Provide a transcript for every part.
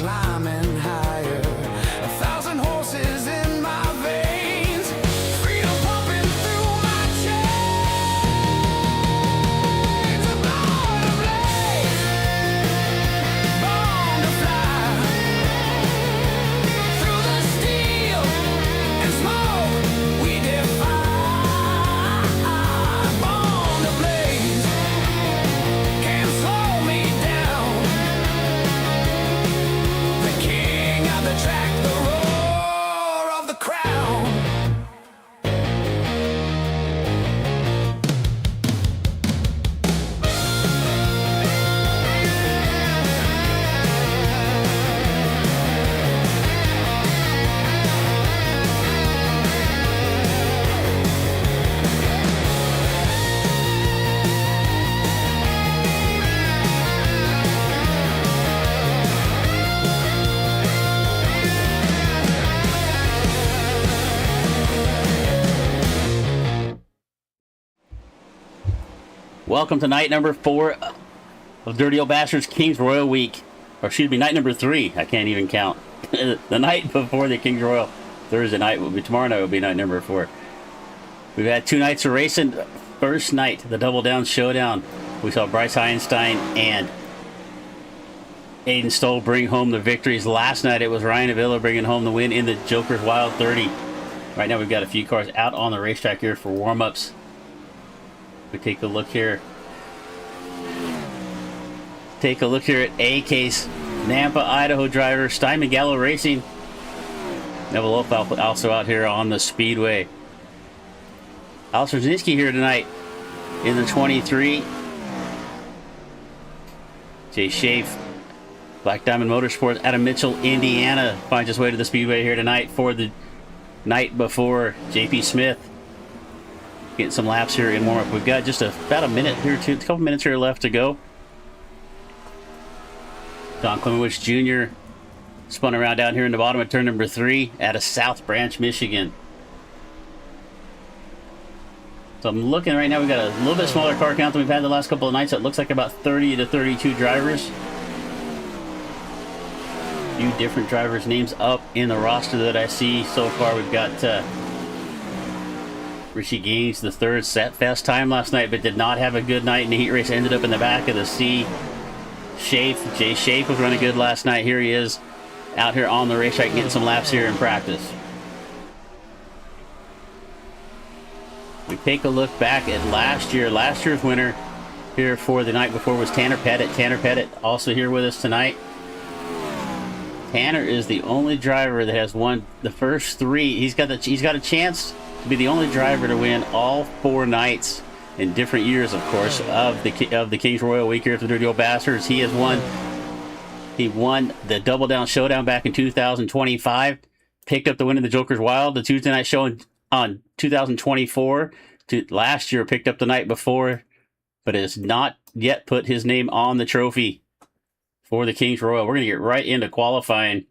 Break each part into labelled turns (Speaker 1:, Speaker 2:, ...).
Speaker 1: climbing higher. 1,000 horses in my veins, freedom pumping through my chains. I'm born to blaze, born to fly, through the steel and smoke we defy. Born to blaze, can't slow me down. The king of the track, the roar of the crowd.
Speaker 2: Welcome to night number 4 of Dirty Old Bastards Kings Royal Week. Or excuse me, night number 3. I can't even count. The night before the Kings Royal. Thursday night will be, tomorrow night will be night number 4. We've had 2 nights of racing. First night, the Double Down Showdown. We saw Bryce Einstein and Aiden Stoll bring home the victories. Last night it was Ryan Avila bringing home the win in the Joker's Wild 30. Right now we've got a few cars out on the racetrack here for warm-ups. We take a look here. Take a look here at AK's Nampa, Idaho driver, Steinman Gallo Racing. Neville Wolf also out here on the Speedway. Al Strzezinski here tonight in the 23. Jay Schaaf, Black Diamond Motorsports out of Mitchell, Indiana, finds his way to the Speedway here tonight for the night before. JP Smith getting some laps here in warm-up. We've got just about a minute here, a couple minutes here left to go. Don Clemowich Jr. spun around down here in the bottom of turn number 3 out of South Branch, Michigan. So I'm looking right now, we've got a little bit smaller car count than we've had the last couple of nights. It looks like about 30 to 32 drivers. A few different drivers' names up in the roster that I see so far. We've got Richie Gaines, the third, set fast time last night, but did not have a good night in the heat race. Ended up in the back of the C. Jay Schaaf was running good last night. Here he is out here on the racetrack getting some laps here in practice. We take a look back at last year. Last year's winner here for the night before was Tanner Pettit. Tanner Pettit also here with us tonight. Tanner is the only driver that has won the first 3. He's got a chance to be the only driver to win all 4 nights in different years, of course, of the Kings Royal Week here at the Dirty Old Bastards. He won the Double Down Showdown back in 2025. Picked up the win in the Joker's Wild, the Tuesday night show on 2024. Last year picked up the night before, but has not yet put his name on the trophy for the Kings Royal. We're going to get right into qualifying.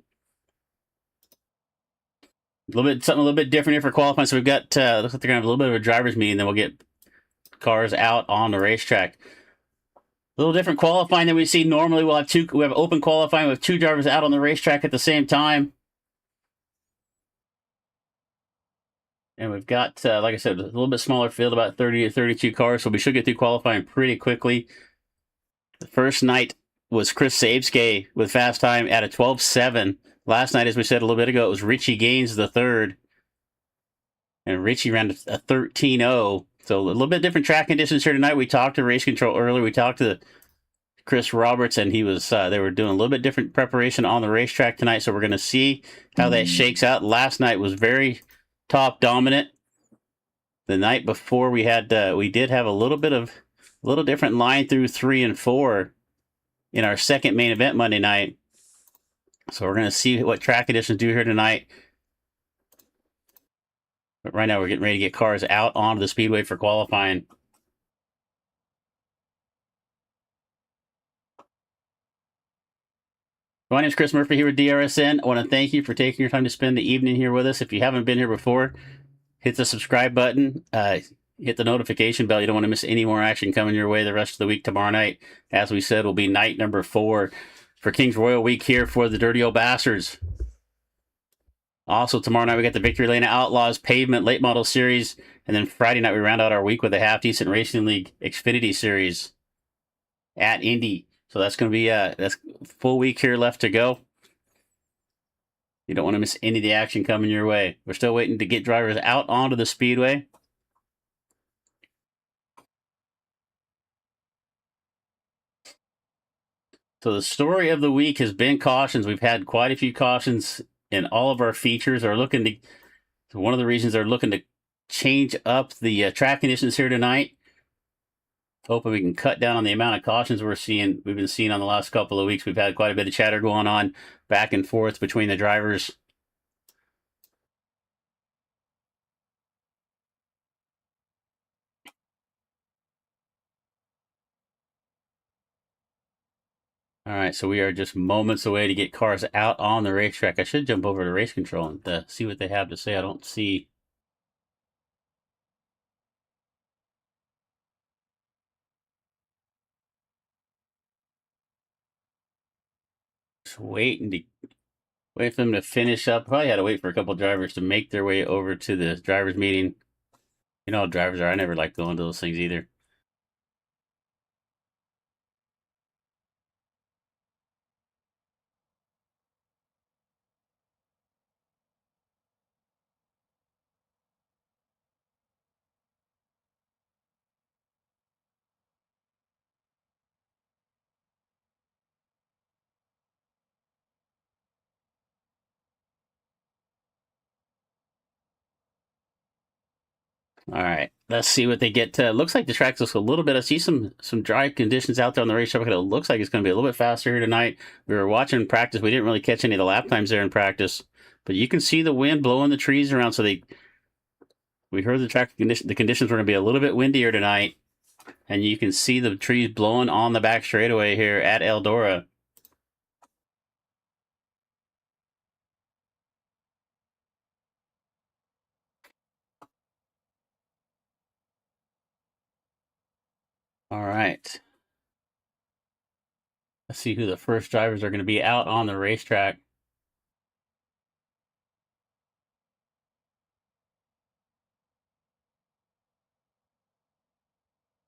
Speaker 2: Something a little bit different here for qualifying. So we've got, looks like they're going to have a little bit of a driver's meeting, then we'll get cars out on the racetrack. A little different qualifying than we see normally. We have open qualifying with 2 drivers out on the racetrack at the same time. And we've got, like I said, a little bit smaller field, about 30 to 32 cars, so we should get through qualifying pretty quickly. The first night was Chris Sabske with fast time at a 12.7. Last night, as we said a little bit ago, it was Richie Gaines the third. And Richie ran a 13.0. So a little bit different track conditions here tonight. We talked to Race Control earlier. We talked to Chris Roberts, and he was they were doing a little bit different preparation on the racetrack tonight. So we're going to see how that shakes out. Last night was very top dominant. The night before we did have a little different line through 3 and 4 in our second main event Monday night. So we're going to see what track conditions do here tonight. But right now we're getting ready to get cars out onto the Speedway for qualifying. My name is Chris Murphy here with DRSN. I want to thank you for taking your time to spend the evening here with us. If you haven't been here before, hit the subscribe button. Hit the notification bell. You don't want to miss any more action coming your way the rest of the week. Tomorrow night, as we said, will be night number 4 for Kings Royal Week here for the Dirty Old Bastards. Also, tomorrow night we got the Victory Lane Outlaws Pavement Late Model Series. And then Friday night we round out our week with the Half Decent Racing League Xfinity Series at Indy. So that's going to be that's full week here left to go. You don't want to miss any of the action coming your way. We're still waiting to get drivers out onto the speedway. So the story of the week has been cautions. We've had quite a few cautions in all of our features. Are looking to one of the reasons they're looking to change up the track conditions here tonight. Hoping we can cut down on the amount of cautions we've been seeing on the last couple of weeks. We've had quite a bit of chatter going on back and forth between the drivers. All right, so we are just moments away to get cars out on the racetrack. I should jump over to race control and see what they have to say. I don't see. Just wait for them to finish up. Probably had to wait for a couple drivers to make their way over to the drivers meeting. You know how drivers are. I never like going to those things either. All right, let's see what they get to. Looks like the track looks a little bit. I see some dry conditions out there on the racetrack. It looks like it's going to be a little bit faster here tonight. We were watching practice. We didn't really catch any of the lap times there in practice, but you can see the wind blowing the trees around. So we heard the track condition. The conditions were going to be a little bit windier tonight, and you can see the trees blowing on the back straightaway here at Eldora. All right. Let's see who the first drivers are going to be out on the racetrack.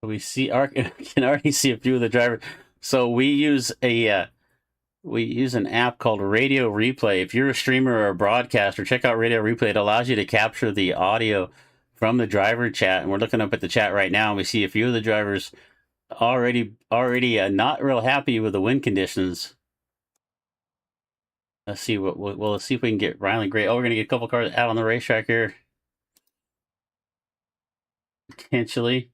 Speaker 2: We can already see a few of the drivers. So we use an app called Radio Replay. If you're a streamer or a broadcaster, check out Radio Replay. It allows you to capture the audio from the driver chat. And we're looking up at the chat right now, and we see a few of the drivers already not real happy with the wind conditions. Let's see let's see if we can get Riley Gray. Oh, we're gonna get a couple cars out on the racetrack here. Potentially.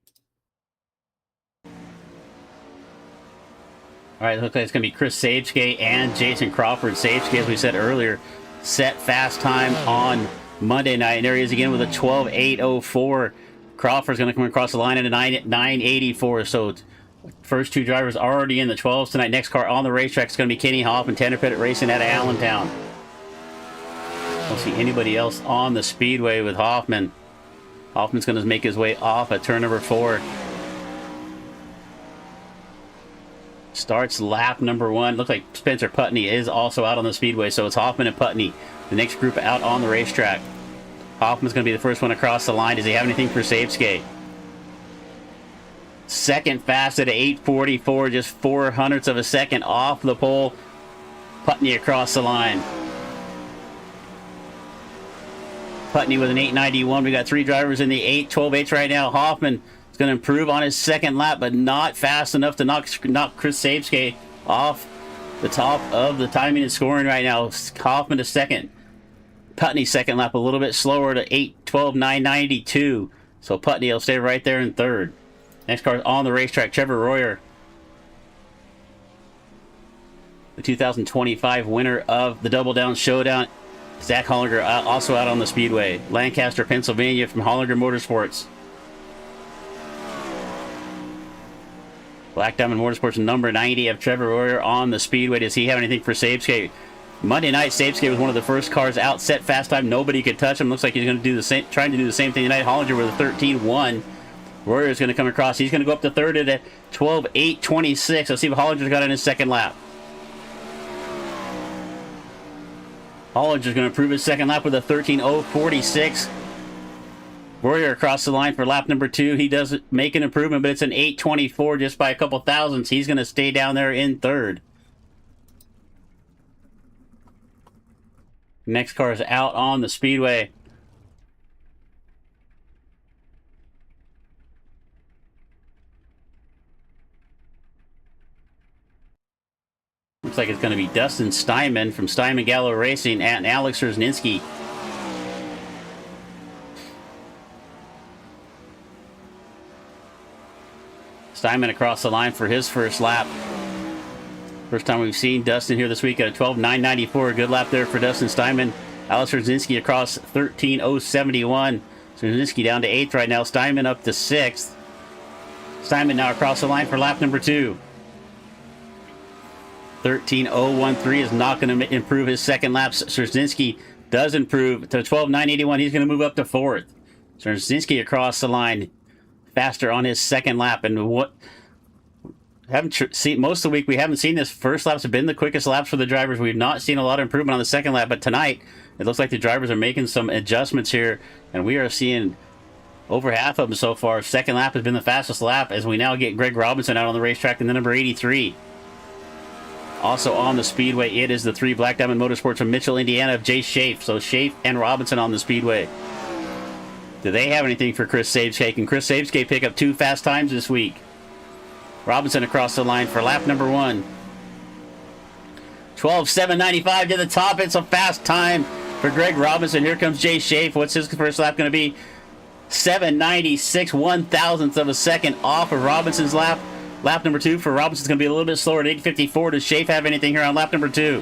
Speaker 2: All right, it looks like it's going to be Chris Sabeskay and Jason Crawford. Sabeskay, as we said earlier, set fast time on Monday night. And there he is again with a 12.804. Crawford's going to come across the line at a 9.84. So first two drivers already in the 12s tonight. Next car on the racetrack is going to be Kenny Hoffman, Tender Pit Racing out of Allentown. Don't see anybody else on the speedway with Hoffman. Hoffman's going to make his way off at turn number 4. Starts lap number 1. Looks like Spencer Putney is also out on the speedway, so it's Hoffman and Putney, the next group out on the racetrack. Hoffman's going to be the first one across the line. Does he have anything for Sabeskay? Second fast at 8:44, just 0.04 of a second off the pole. Putney across the line. Putney with an 8.91. We got 3 drivers in the 8.12.8 right now. Hoffman going to improve on his second lap, but not fast enough to knock Chris Sabeskay off the top of the timing and scoring right now. Hoffman to second. Putney second lap a little bit slower to 8:12.992. So Putney will stay right there in third. Next car on the racetrack, Trevor Royer, the 2025 winner of the Double Down Showdown. Zach Hollinger also out on the speedway. Lancaster, Pennsylvania from Hollinger Motorsports. Black Diamond Motorsports number 90 of Trevor Royer on the speedway. Does he have anything for Sabeskay? Monday night, Sabeskay was one of the first cars out, set fast time. Nobody could touch him. Looks like he's going to do the same, trying to do the same thing tonight. Hollinger with a 13.1. Royer is going to come across. He's going to go up to third at a 12.826. Let's see if Hollinger's got in his second lap. Hollinger's going to improve his second lap with a 13:046. Warrior across the line for lap number 2. He does make an improvement, but it's an 8:24 just by a couple thousandths. He's going to stay down there in third. Next car is out on the speedway. Looks like it's going to be Dustin Steinman from Steinman Gallo Racing and Alex Rosninski. Steinman across the line for his first lap. First time we've seen Dustin here this week at a 12:994. Good lap there for Dustin Steinman. Alex Rosninski across 13:071. Rosninski down to 8th right now. Steinman up to 6th. Steinman now across the line for lap number 2. 13:013 is not going to improve his second lap. Rosninski does improve to 12:981. He's going to move up to 4th. Rosninski across the line faster on his second lap. And what haven't seen most of the week, we haven't seen this. First laps have been the quickest laps for the drivers. We've not seen a lot of improvement on the second lap, but tonight it looks like the drivers are making some adjustments here, and we are seeing over half of them so far. Second lap has been the fastest lap as we now get Greg Robinson out on the racetrack in the number 83. Also on the speedway, it is the 3 Black Diamond Motorsports from Mitchell, Indiana of Jay Schaaf. So Schaaf and Robinson on the speedway. Do they have anything for Chris Sabeskay? Can Chris Sabeskay pick up 2 fast times this week? Robinson across the line for lap number 1. 12:795 to the top. It's a fast time for Greg Robinson. Here comes Jay Schaaf. What's his first lap going to be? 7:96, 1/1000th of a second off of Robinson's lap. Lap number 2 for Robinson's going to be a little bit slower at 8:54. Does Schaaf have anything here on lap number 2?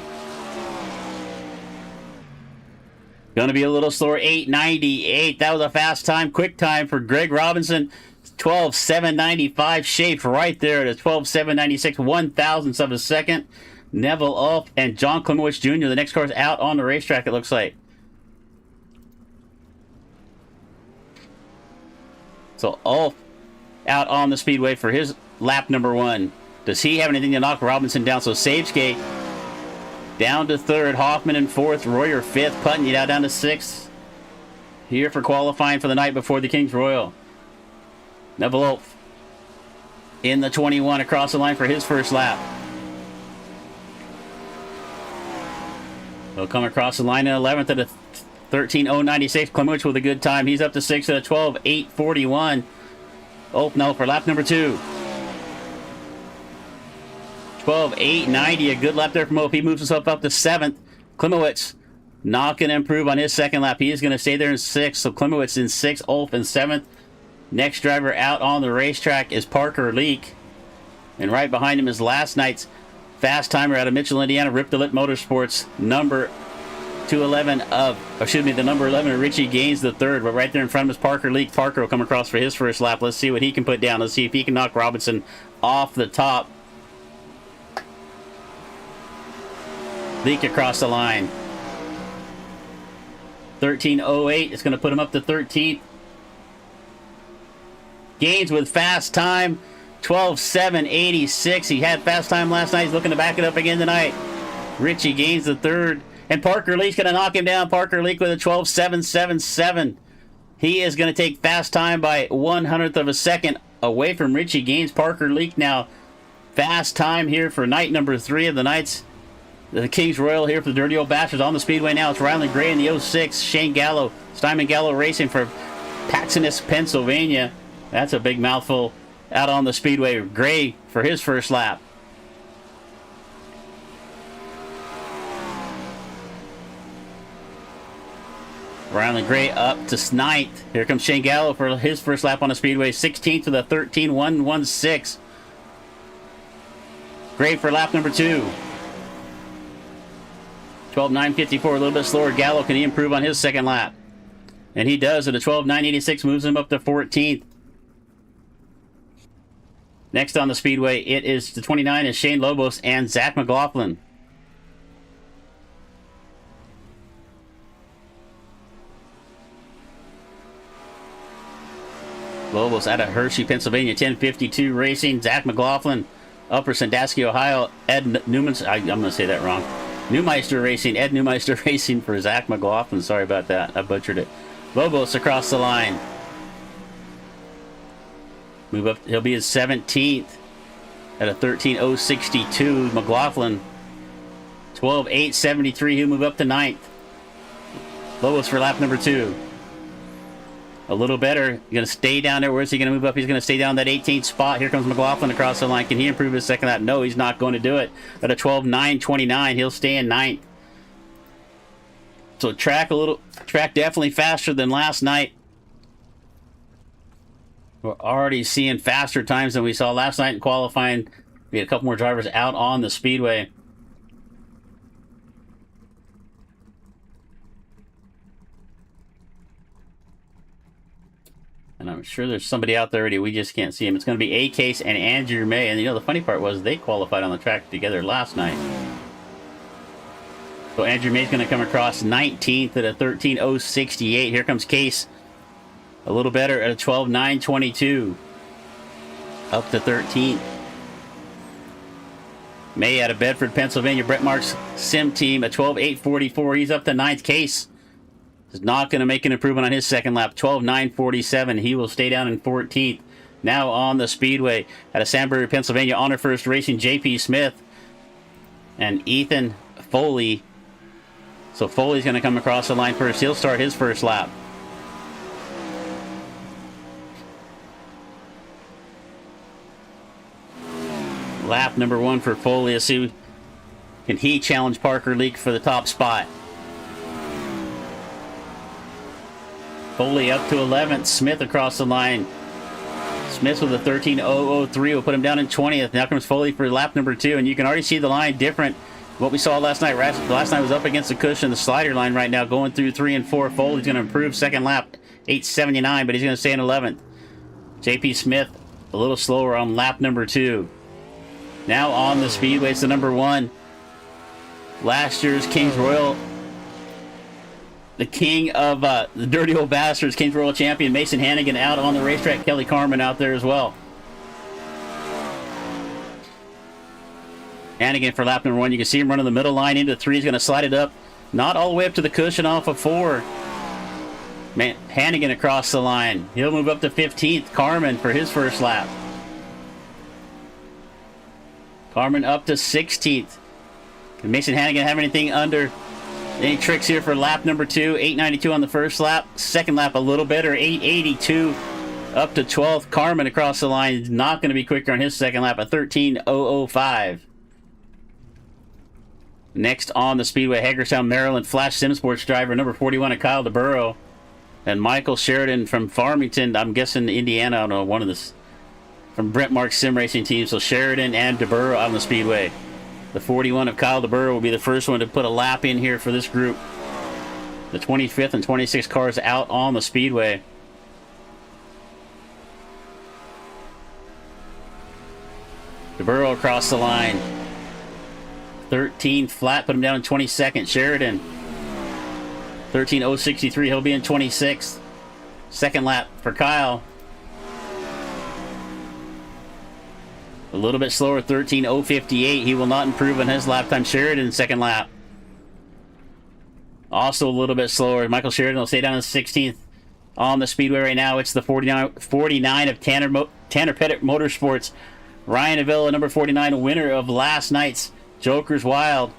Speaker 2: Going to be a little slower, 8:98. That was a fast time, quick time for Greg Robinson. 12:795. Schaaf right there at a 12:796, 1/1000th of a second. Neville Ulf and John Klimowicz Jr. The next car is out on the racetrack, it looks like. So Ulf out on the speedway for his lap number 1. Does he have anything to knock Robinson down? So Sabeskay down to 3rd, Hoffman in 4th, Royer 5th, Putney now down to 6th. Here for qualifying for the night before the King's Royal. Neville Ulf in the 21 across the line for his first lap. He'll come across the line in 11th at a 13:096. Klimowicz with a good time. He's up to 6th at a 12:841. Ulf now for lap number 2. 12:890. A good lap there from Ulf. He moves himself up to 7th. Klimowicz not going to improve on his second lap. He is going to stay there in 6th. So Klimowicz in 6th, Ulf in 7th. Next driver out on the racetrack is Parker Leak. And right behind him is last night's fast timer out of Mitchell, Indiana, Rip the Lip Motorsports, number 211 of, the number 11 of Richie Gaines the third. But right there in front of him is Parker Leak. Parker will come across for his first lap. Let's see what he can put down. Let's see if he can knock Robinson off the top. Leak across the line. 13:08. It's going to put him up to 13th. Gaines with fast time. 12:786. He had fast time last night. He's looking to back it up again tonight. Richie Gaines the third. And Parker Leak's going to knock him down. Parker Leak with a 12:777. He is going to take fast time by 1/100th of a second away from Richie Gaines. Parker Leak now fast time here for night number 3 of the nights. The King's Royal here for the Dirty Old Bastards on the speedway now. It's Riley Gray in the 06. Shane Gallo, Steinman Gallo Racing for Patsinus, Pennsylvania. That's a big mouthful. Out on the speedway, Gray for his first lap. Riley Gray up to 9th. Here comes Shane Gallo for his first lap on the speedway. 16th with a 13:116. Gray for lap number 2. 12:954, a little bit slower. Gallo, can he improve on his second lap? And he does at a 12:986, moves him up to 14th. Next on the speedway, it is the 29 is Shane Lobos and Zach McLaughlin. Lobos out of Hershey, Pennsylvania, 1052 Racing. Zach McLaughlin, Upper Sandusky, Ohio. Ed Newman, I'm going to say that wrong. Neumeister Racing, Ed Neumeister Racing for Zach McLaughlin. Sorry about that. I butchered it. Lobos across the line. Move up. He'll be his 17th at a 13.062. McLaughlin, 12.873. He'll move up to 9th. Lobos for lap number 2. A little better. He's going to stay down there. Where's he going to move up? He's going to stay down that 18th spot. Here comes McLaughlin across the line. Can he improve his second lap? No, he's not going to do it. At a 12.929, he'll stay in 9th. So track definitely faster than last night. We're already seeing faster times than we saw last night in qualifying. We had a couple more drivers out on the speedway. And I'm sure there's somebody out there already. We just can't see him. It's going to be A-Case and Andrew May. And you know, the funny part was they qualified on the track together last night. So Andrew May's going to come across 19th at a 13.068. Here comes Case. A little better at a 12.922. Up to 13th. May out of Bedford, Pennsylvania. Brett Mark's sim team at 12.844. He's up to 9th. Case is not going to make an improvement on his second lap. 12.947. He will stay down in 14th. Now on the speedway out of Sandbury, Pennsylvania. Honor First Racing, J.P. Smith and Ethan Foley. So Foley's going to come across the line first. He'll start his first lap. Lap number 1 for Foley. Let's see, can he challenge Parker Leak for the top spot? Foley up to 11th. Smith across the line. Smith with a 13.003 will put him down in 20th. Now comes Foley for lap number 2, and you can already see the line different. What we saw last night. Last night was up against the cushion, the slider line right now, going through 3 and 4. Foley's going to improve second lap, 8.79, but he's going to stay in 11th. J.P. Smith a little slower on lap number 2. Now on the speedway, it's the number 1. Last year's Kings Royal, the king of the Dirty Old Bastards, Kings Royal champion, Mason Hannagan out on the racetrack. Kelly Carmen out there as well. Hannagan for lap number 1. You can see him running the middle line into 3. He's going to slide it up. Not all the way up to the cushion off of 4. Man, Hannagan across the line. He'll move up to 15th. Carmen for his first lap. Carmen up to 16th. Can Mason Hannagan have anything under? Any tricks here for lap number 2? 8.92 on the first lap. Second lap a little better. 8.82 up to 12th. Carmen across the line is not going to be quicker on his second lap. A 13.005. Next on the speedway, Hagerstown, Maryland, Flash Sim Sports driver number 41 at Kyle DeBurrow. And Michael Sheridan from Farmington, I'm guessing Indiana, I don't know, one of this. From Brent Mark's sim racing team. So Sheridan and DeBurrow on the speedway. The 41 of Kyle DeBurrow will be the first one to put a lap in here for this group. The 25th and 26th cars out on the speedway. DeBurrow across the line. 13 flat, put him down in 22nd. Sheridan, 13.063, he'll be in 26th. Second lap for Kyle. A little bit slower, 13.058. He will not improve on his lap time. Sheridan, second lap. Also a little bit slower. Michael Sheridan will stay down in 16th on the speedway right now. It's the 49 of Tanner Pettit Motorsports. Ryan Avila, number 49, winner of last night's Joker's Wild.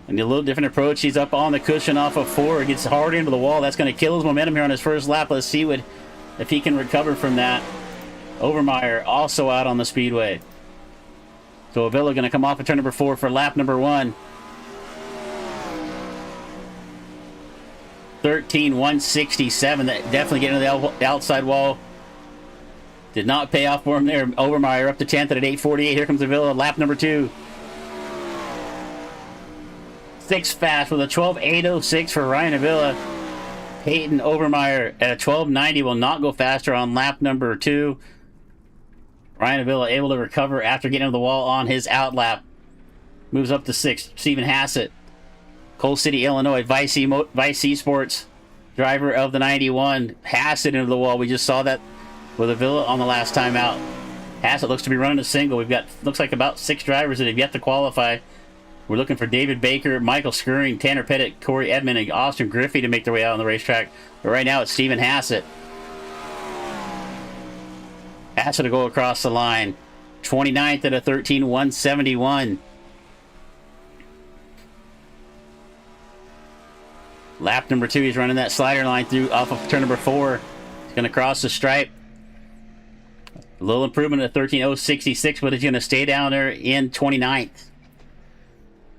Speaker 2: And a little different approach. He's up on the cushion off of 4. It gets hard into the wall. That's going to kill his momentum here on his first lap. Let's see if he can recover from that. Overmeyer also out on the speedway. So Avila going to come off of turn number 4 for lap number 1. 13.167. That definitely getting to the outside wall. Did not pay off for him there. Overmeyer up to 10th at 8.48. Here comes Avila, lap number 2. 6 fast with a 12.806 for Ryan Avila. Peyton Overmeyer at a 12.90 will not go faster on lap number 2. Ryan Avila able to recover after getting into the wall on his out lap. Moves up to 6th. Stephen Hassett, Coal City, Illinois, Vice C Sports driver of the 91. Hassett into the wall. We just saw that with Avila on the last time out. Hassett looks to be running a single. We've got, looks like about 6 drivers that have yet to qualify. We're looking for David Baker, Michael Skirring, Tanner Pettit, Corey Edmond, and Austin Griffey to make their way out on the racetrack. But right now it's Stephen Hassett. Hassett to go across the line. 29th at a 13.171. Lap number 2, he's running that slider line through off of turn number 4. He's going to cross the stripe. A little improvement at 13.066, but he's going to stay down there in 29th.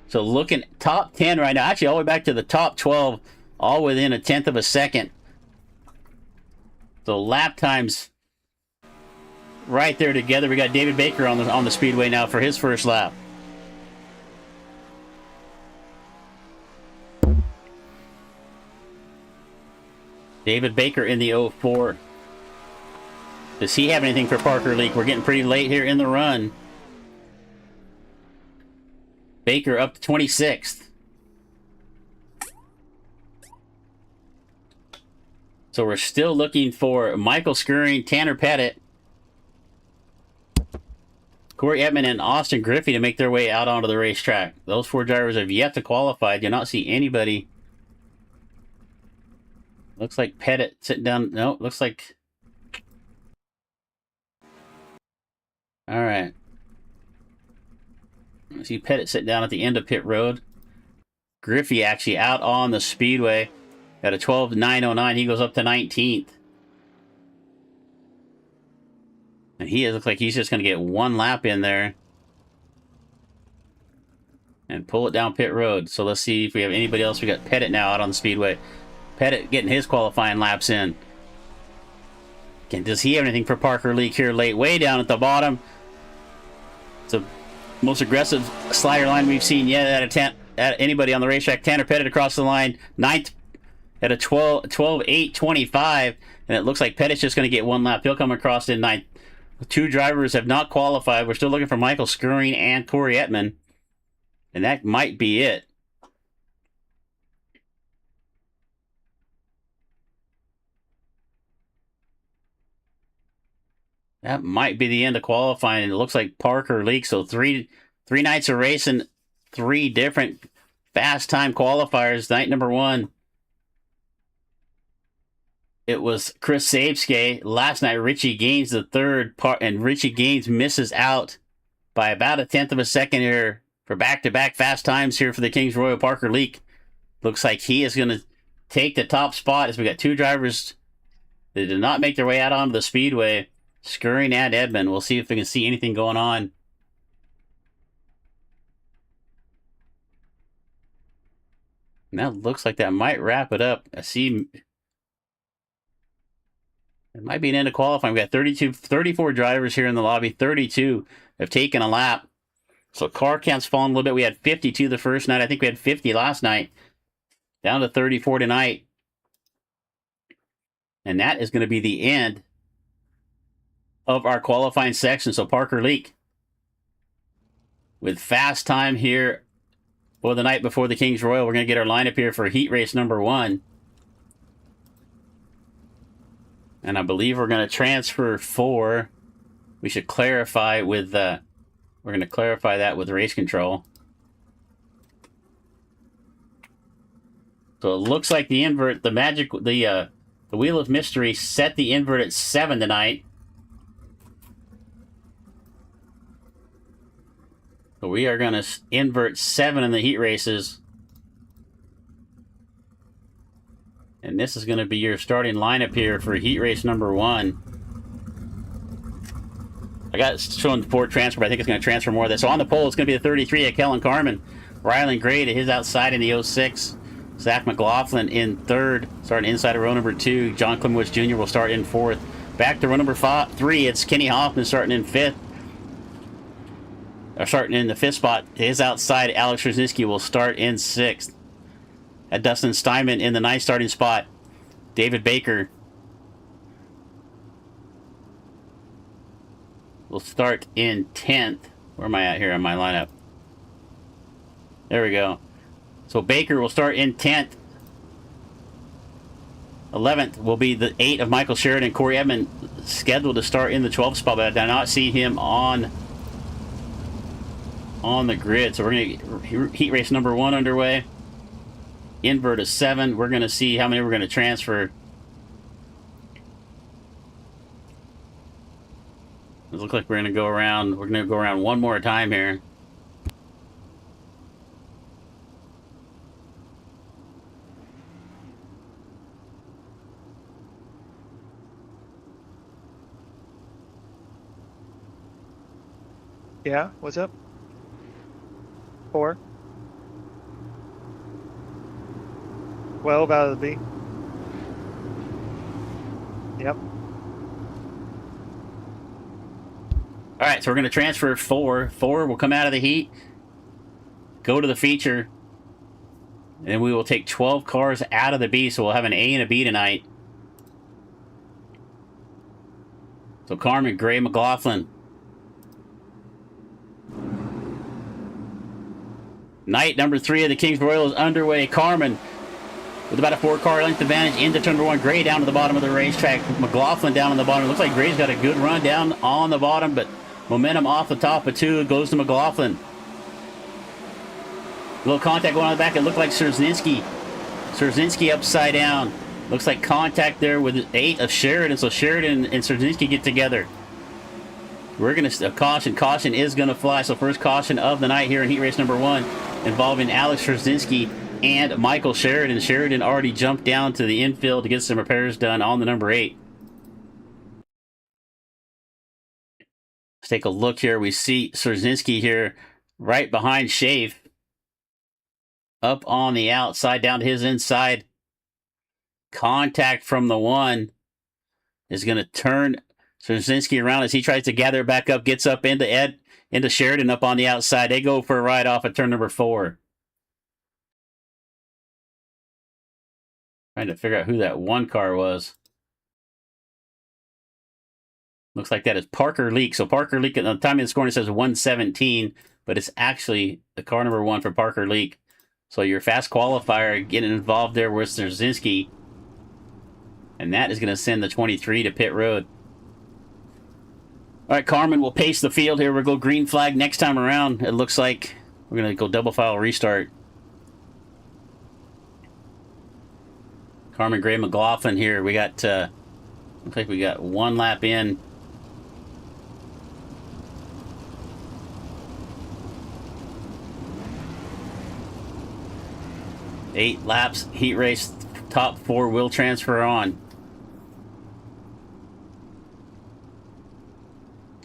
Speaker 2: So looking top 10 right now, actually all the way back to the top 12, all within a tenth of a second. So lap times right there together. We got David Baker on the speedway now for his first lap. David Baker in the 04. Does he have anything for Parker Leak? We're getting pretty late here in the run. Baker up to 26th. So we're still looking for Michael Skirring, Tanner Pettit, Corey Edmond, and Austin Griffey to make their way out onto the racetrack. Those 4 drivers have yet to qualify. Do not see anybody. Looks like Pettit sitting down. No, looks like... All right. I see Pettit sitting down at the end of pit road. Griffey actually out on the speedway at a 12.909. He goes up to 19th. And he looks like he's just going to get 1 lap in there and pull it down pit road. So let's see if we have anybody else. We got Pettit now out on the speedway. Pettit getting his qualifying laps in. Again, does he have anything for Parker Leak here late? Way down at the bottom. It's the most aggressive slider line we've seen yet at anybody on the racetrack. Tanner Pettit across the line. 9th at a 12.825. And it looks like Pettit's just going to get 1 lap. He'll come across in 9th. 2 drivers have not qualified. We're still looking for Michael Skirring and Corey Edmond. And that might be it. That might be the end of qualifying. And it looks like Parker Leak. So three nights of racing, 3 different fast time qualifiers. Night number 1, it was Chris Sabske. Last night, Richie Gaines the third part, and Richie Gaines misses out by about a tenth of a second here for back-to-back fast times here for the Kings Royal. Parker Leak looks like he is going to take the top spot as we got 2 drivers that did not make their way out onto the speedway. Skirring and Edmond. We'll see if we can see anything going on. And that looks like that might wrap it up. I see it might be an end of qualifying. We've got 34 drivers here in the lobby. 32 have taken a lap. So car count's fallen a little bit. We had 52 the first night. I think we had 50 last night. Down to 34 tonight. And that is going to be the end of our qualifying section. So Parker Leak with fast time here for the night before the Kings Royal. We're going to get our lineup here for heat race number 1. And I believe we're going to transfer 4. We should clarify with, we're going to clarify that with race control. So it looks like the invert, the Wheel of Mystery set the invert at 7 tonight. So we are going to invert 7 in the heat races. And this is going to be your starting lineup here for heat race number 1. I got it showing the port transfer, but I think it's going to transfer more of this. So on the pole, it's going to be the 33 at Kellen Carmen. Rylan Gray to his outside in the 06. Zach McLaughlin in 3rd, starting inside of row number 2. John Klimowicz Jr. will start in 4th. Back to row number 3, it's Kenny Hoffman starting in 5th. Or starting in the 5th spot. His outside, Alex Rosnicki, will start in 6th. At Dustin Steinman in the 9th starting spot. David Baker will start in 10th. Where am I at here on my lineup? There we go. So Baker will start in 10th. 11th will be the 8 of Michael Sheridan. Corey Edmond scheduled to start in the 12th spot, but I did not see him on on the grid. So we're going to get heat race number 1 underway. Invert of 7. We're going to see how many we're going to transfer. It looks like we're going to go around. We're going to go around one more time here.
Speaker 3: Yeah, what's up? 4. 12 out of the B. Yep.
Speaker 2: All right, so we're going to transfer 4. 4 will come out of the heat, go to the feature, and we will take 12 cars out of the B, so we'll have an A and a B tonight. So Carmen, Gray, McLaughlin. Night number 3 of the Kings Royal is underway. Carmen with about a 4-car length advantage into turn number 1. Gray down to the bottom of the racetrack. McLaughlin down on the bottom. It looks like Gray's got a good run down on the bottom, but momentum off the top of 2 goes to McLaughlin. A little contact going on the back. It looked like Szerzynski. Szerzynski upside down. Looks like contact there with 8 of Sheridan. So Sheridan and Szerzynski get together. We're going to caution. Caution is going to fly. So first caution of the night here in heat race number 1 involving Alex Szerzynski and Michael Sheridan. Sheridan already jumped down to the infield to get some repairs done on the number 8. Let's take a look here. We see Szerzynski here right behind Schaaf. Up on the outside, down to his inside. Contact from the 1 is going to turn Szerzynski around as he tries to gather it back up. Gets up into Sheridan up on the outside. They go for a ride off at turn number 4. Trying to figure out who that 1 car was. Looks like that is Parker Leak. So Parker Leak, at the time of the scoring, it says 117, but it's actually the car number 1 for Parker Leak. So your fast qualifier getting involved there with Szerzynski. And that is going to send the 23 to pit road. All right, Carmen will pace the field here. We'll go green flag next time around. It looks like we're going to go double file restart. Carmen, Gray, McLaughlin here. We got, looks like we got 1 lap in. Eight laps, heat race, top 4 will transfer on.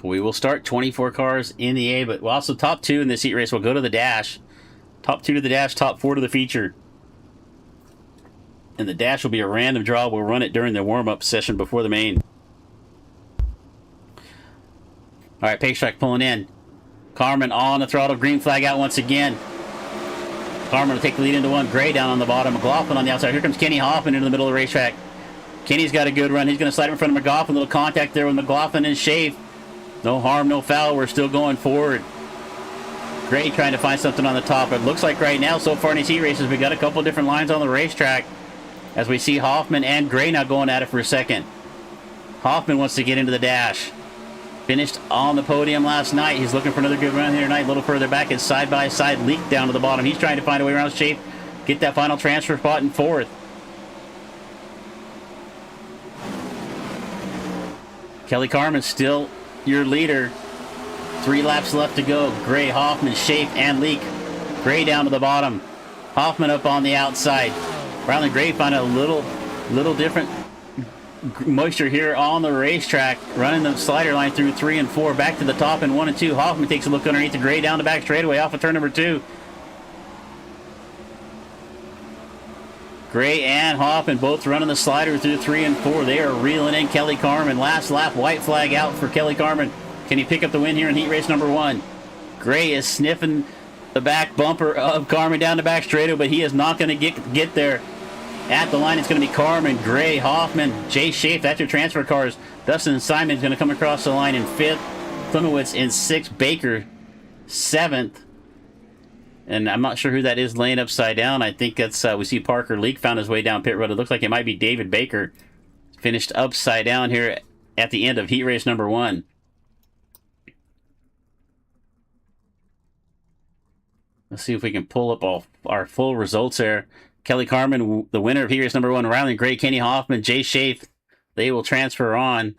Speaker 2: We will start 24 cars in the A, but also top 2 in this heat race will go to the dash. Top 2 to the dash, top 4 to the feature. And the dash will be a random draw. We'll run it during the warm-up session before the main. All right, pace track pulling in. Carmen on the throttle, green flag out once again. Carmen will take the lead into 1. Gray down on the bottom. McLaughlin on the outside. Here comes Kenny Hoffman into the middle of the racetrack. Kenny's got a good run. He's going to slide in front of McLaughlin. A little contact there with McLaughlin and Schaaf. No harm, no foul. We're still going forward. Gray trying to find something on the top. It looks like right now, so far in these heat races, we got a couple different lines on the racetrack. As we see Hoffman and Gray now going at it for a second. Hoffman wants to get into the dash. Finished on the podium last night. He's looking for another good run here tonight. A little further back, it's side-by-side leak down to the bottom. He's trying to find a way around Schaaf. Get that final transfer spot in 4th. Kelly Carmen still your leader. 3 laps left to go. Gray, Hoffman, Schaaf, and Leak. Gray down to the bottom. Hoffman up on the outside. Brown and Gray find a little different moisture here on the racetrack. Running the slider line through 3 and 4. Back to the top in 1 and 2. Hoffman takes a look underneath the Gray down the back straightaway off of turn number 2. Gray and Hoffman both running the slider through 3 and 4. They are reeling in Kelly Carmen. Last lap, white flag out for Kelly Carmen. Can he pick up the win here in heat race number 1? Gray is sniffing the back bumper of Carmen down the back straightaway, but he is not going to get there. At the line, it's going to be Carmen, Gray, Hoffman, Jay Schaaf. That's your transfer cars. Dustin Steinman is going to come across the line in 5th. Klimowitz in 6th. Baker, 7th. And I'm not sure who that is laying upside down. I think that's, we see Parker Leak found his way down pit road. It looks like it might be David Baker. Finished upside down here at the end of heat race number 1. Let's see if we can pull up all our full results there. Kelly Carmen, the winner of heat race number 1, Riley Gray, Kenny Hoffman, Jay Schaaf. They will transfer on.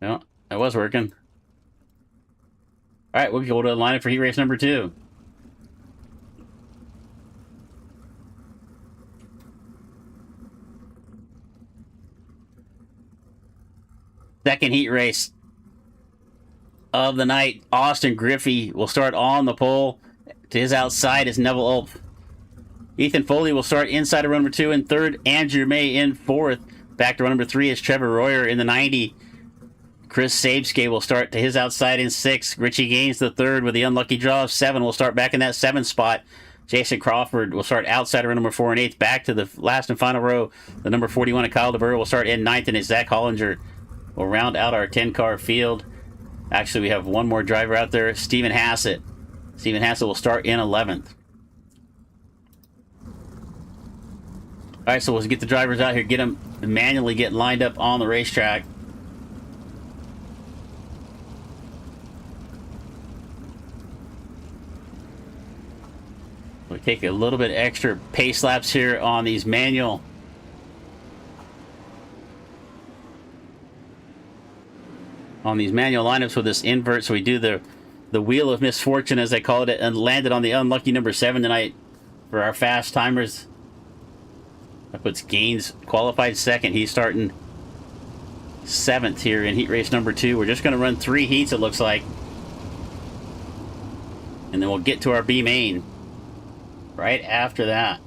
Speaker 2: Well, that was working. All right, we'll go to the lineup for heat race number 2. Second heat race of the night. Austin Griffey will start on the pole. To his outside is Neville Ulf. Ethan Foley will start inside of run number 2 in third. Andrew May in fourth. Back to run number 3 is Trevor Royer in the 90. Chris Sabeskay will start to his outside in 6th. Richie Gaines the third with the unlucky draw of 7 will start back in that 7th spot. Jason Crawford will start outside of run number 4 and 8th. Back to the last and final row. The number 41 of Kyle DeBurr will start in 9th, and Zach Hollinger will round out our 10-car field. Actually, we have one more driver out there, Stephen Hassett. Stephen Hassett will start in 11th. All right, so we'll get the drivers out here, get them manually get lined up on the racetrack. We take a little bit extra pace laps here on these manual. On these manual lineups with this invert, so we do the wheel of misfortune, as they call it, and landed on the unlucky number 7 tonight for our fast timers. That puts Gaines qualified second. He's starting 7th here in heat race number 2. We're just going to run 3 heats, it looks like, and then we'll get to our B main right after that.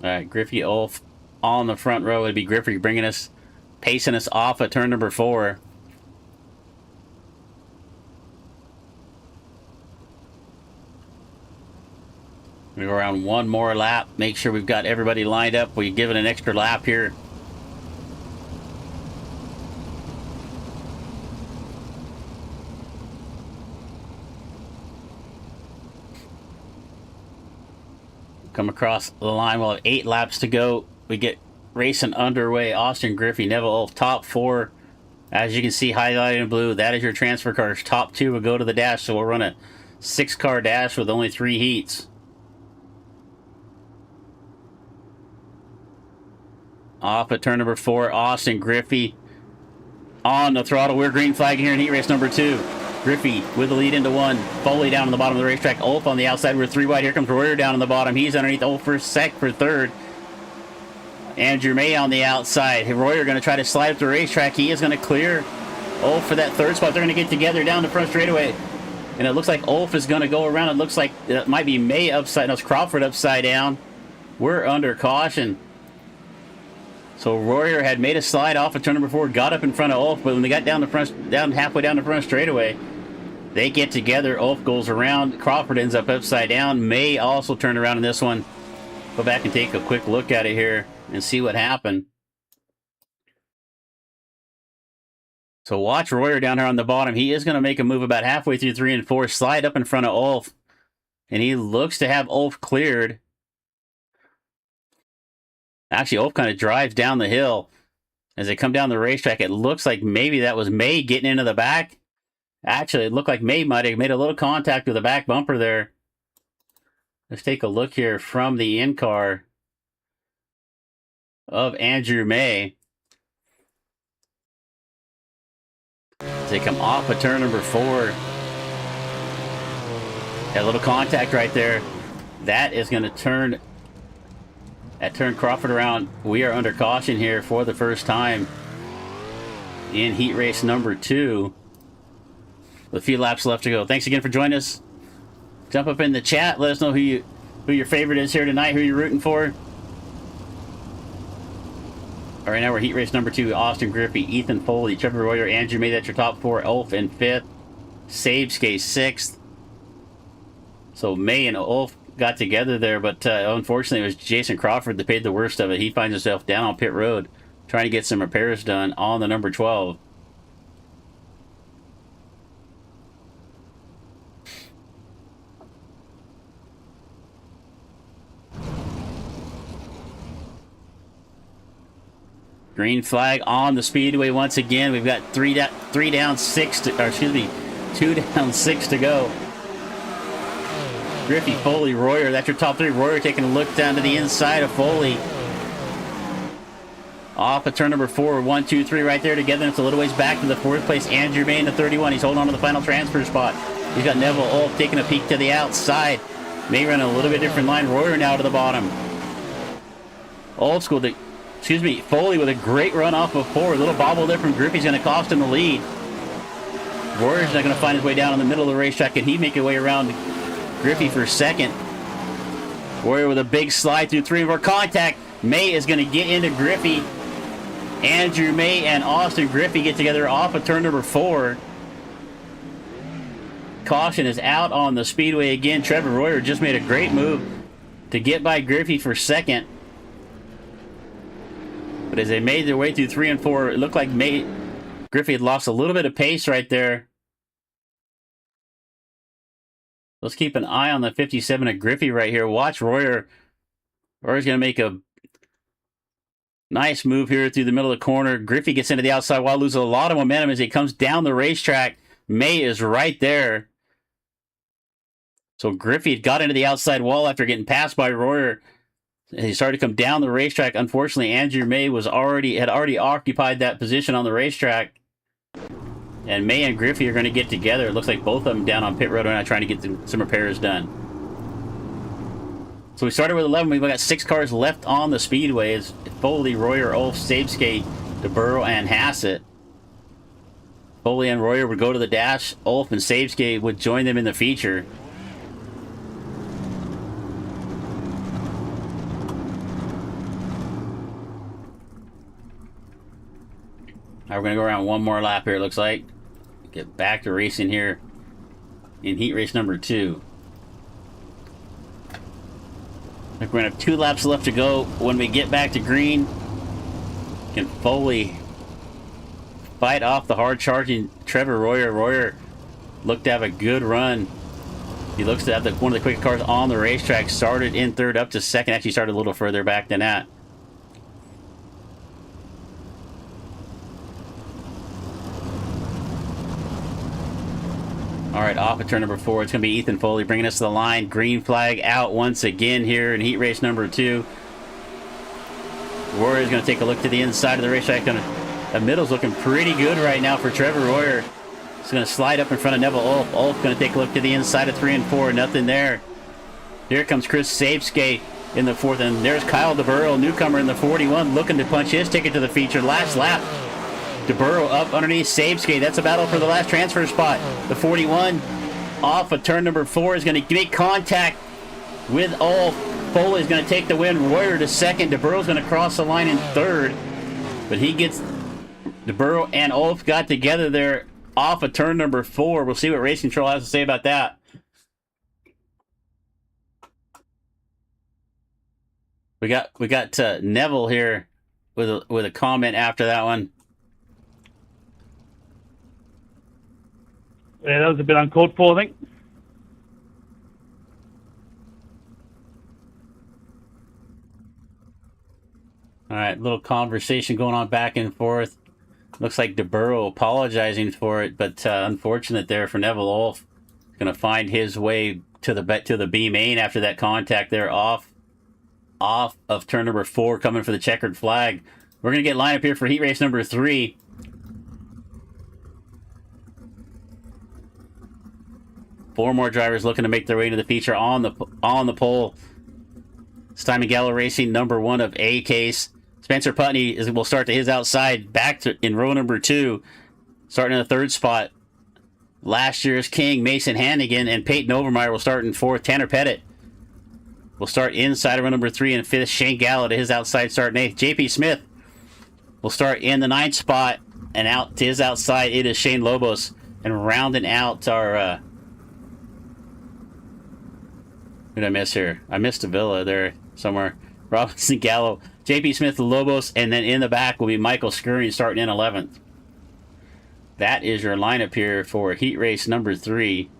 Speaker 2: All right, Griffey Ulf on the front row. It'd be Griffey pacing us off at turn number 4. We go around one more lap. Make sure we've got everybody lined up. We give it an extra lap here. Come across the line. We'll have 8 laps to go. We get racing underway. Austin Griffey, Neville Ulf, top 4. As you can see highlighted in blue, that is your transfer cars. Top 2 will go to the dash, so we'll run a 6-car dash with only 3 heats. Off at turn number 4, Austin Griffey on the throttle. We're green flag here in heat race number 2. Griffey with the lead into 1. Foley down on the bottom of the racetrack. Ulf on the outside. We're 3 wide. Here comes Royer down on the bottom. He's underneath Ulf for 3rd. Andrew May on the outside. Royer going to try to slide up the racetrack. He is going to clear Ulf for that 3rd spot. They're going to get together down the front straightaway. And it looks like Ulf is going to go around. It looks like it might be May upside. No, it's Crawford upside down. We're under caution. So Royer had made a slide off of turn number 4, got up in front of Ulf, but when they got down halfway down the front straightaway, they get together. Ulf goes around. Crawford ends up upside down. May also turned around in this one. Go back and take a quick look at it here and see what happened. So watch Royer down here on the bottom. He is going to make a move about halfway through 3 and 4, slide up in front of Ulf, and he looks to have Ulf cleared. Actually, Ulf kind of drives down the hill as they come down the racetrack. It looks like maybe that was May getting into the back. Actually, it looked like May might have made a little contact with the back bumper there. Let's take a look here from the in-car of Andrew May. As they come off of turn number 4. That little contact right there. That is going to turn Crawford around. We are under caution here for the first time in heat race number 2. With a few laps left to go. Thanks again for joining us. Jump up in the chat. Let us know who your favorite is here tonight, who you're rooting for. All right, now we're heat race number 2. Austin Griffey, Ethan Foley, Trevor Royer, Andrew May. That's your top 4. Ulf in 5th. Sabeskay 6th. So May and Ulf got together there, but unfortunately it was Jason Crawford that paid the worst of it. He finds himself down on pit road trying to get some repairs done on the number 12. Green flag on the speedway once again. We've got 2 down, 6 to go. Griffey, Foley, Royer. That's your top 3. Royer taking a look down to the inside of Foley. Off of turn number 4. 1, 2, 3 right there together. It's a little ways back to the 4th place. Andrew May in the 31. He's holding on to the final transfer spot. He's got Neville Olf taking a peek to the outside. May run a little bit different line. Royer now to the bottom. Old school, Foley with a great run off of 4. A little bobble there from Griffey's going to cost him the lead. Royer's not going to find his way down in the middle of the racetrack. Can he make a way around Griffey for second? Royer with a big slide through 3 more contact. May is going to get into Griffey. Andrew May and Austin Griffey get together off of turn number 4. Caution is out on the speedway again. Trevor Royer just made a great move to get by Griffey for second. But as they made their way through 3 and 4, it looked like Griffey had lost a little bit of pace right there. Let's keep an eye on the 57 of Griffey right here. Watch Royer. Royer's going to make a nice move here through the middle of the corner. Griffey gets into the outside wall, loses a lot of momentum as he comes down the racetrack. May is right there. So Griffey had got into the outside wall after getting passed by Royer. He started to come down the racetrack. Unfortunately, Andrew May had already occupied that position on the racetrack. And May and Griffey are going to get together. It looks like both of them down on pit road right now trying to get some repairs done. So we started with 11. We've got 6 cars left on the speedway. It's Foley, Royer, Olf, Sabeskate, DeBurrow, and Hassett. Foley and Royer would go to the dash. Olf and Sabeskate would join them in the feature. Now we're going to go around one more lap here, it looks like. Get back to racing here in heat race number 2. We're going to have 2 laps left to go. When we get back to green, can Foley fight off the hard-charging Trevor Royer? Royer looked to have a good run. He looks to have one of the quickest cars on the racetrack. Started in 3rd up to 2nd. Actually started a little further back than that. All right, off of turn number 4. It's going to be Ethan Foley bringing us to the line. Green flag out once again here in heat race number 2. Royer is going to take a look to the inside of the racetrack. The middle's looking pretty good right now for Trevor Royer. He's going to slide up in front of Neville Olf. Olf going to take a look to the inside of 3 and 4. Nothing there. Here comes Chris Sabeskate in the 4th. And there's Kyle DeBurrow, newcomer in the 41, looking to punch his ticket to the feature. Last lap. DeBurrow up underneath Sabeskate. That's a battle for the last transfer spot. The 41 off of turn number 4 is going to make contact with Olf. Foley is going to take the win. Royer to 2nd. DeBurrow's going to cross the line in 3rd. But he gets... DeBurrow and Olf got together there off of turn number 4. We'll see what Race Control has to say about that. We got Neville here with a comment after that one.
Speaker 4: Yeah, that was a bit uncalled for, I think.
Speaker 2: All right, little conversation going on back and forth. Looks like DeBurrow apologizing for it, but unfortunate there for Neville Olf. Going to find his way to the B main after that contact there off of turn number 4, coming for the checkered flag. We're going to get line up here for heat race number 3. Four more drivers looking to make their way into the feature on the pole. Steinman Gallo Racing, number 1 of A case. Spencer Putney will start to his outside, in row number 2, starting in the 3rd spot. Last year's king, Mason Hannagan, and Peyton Overmeyer will start in 4th. Tanner Pettit will start inside of row number 3 and 5th. Shane Gallo to his outside, start in 8th. JP Smith will start in the 9th spot, and out to his outside, it is Shane Lobos. And rounding out our... who did I miss here? I missed a Villa there somewhere. Robinson, Gallo, JP Smith, Lobos, and then in the back will be Michael Scurry starting in 11th. That is your lineup here for heat race number 3.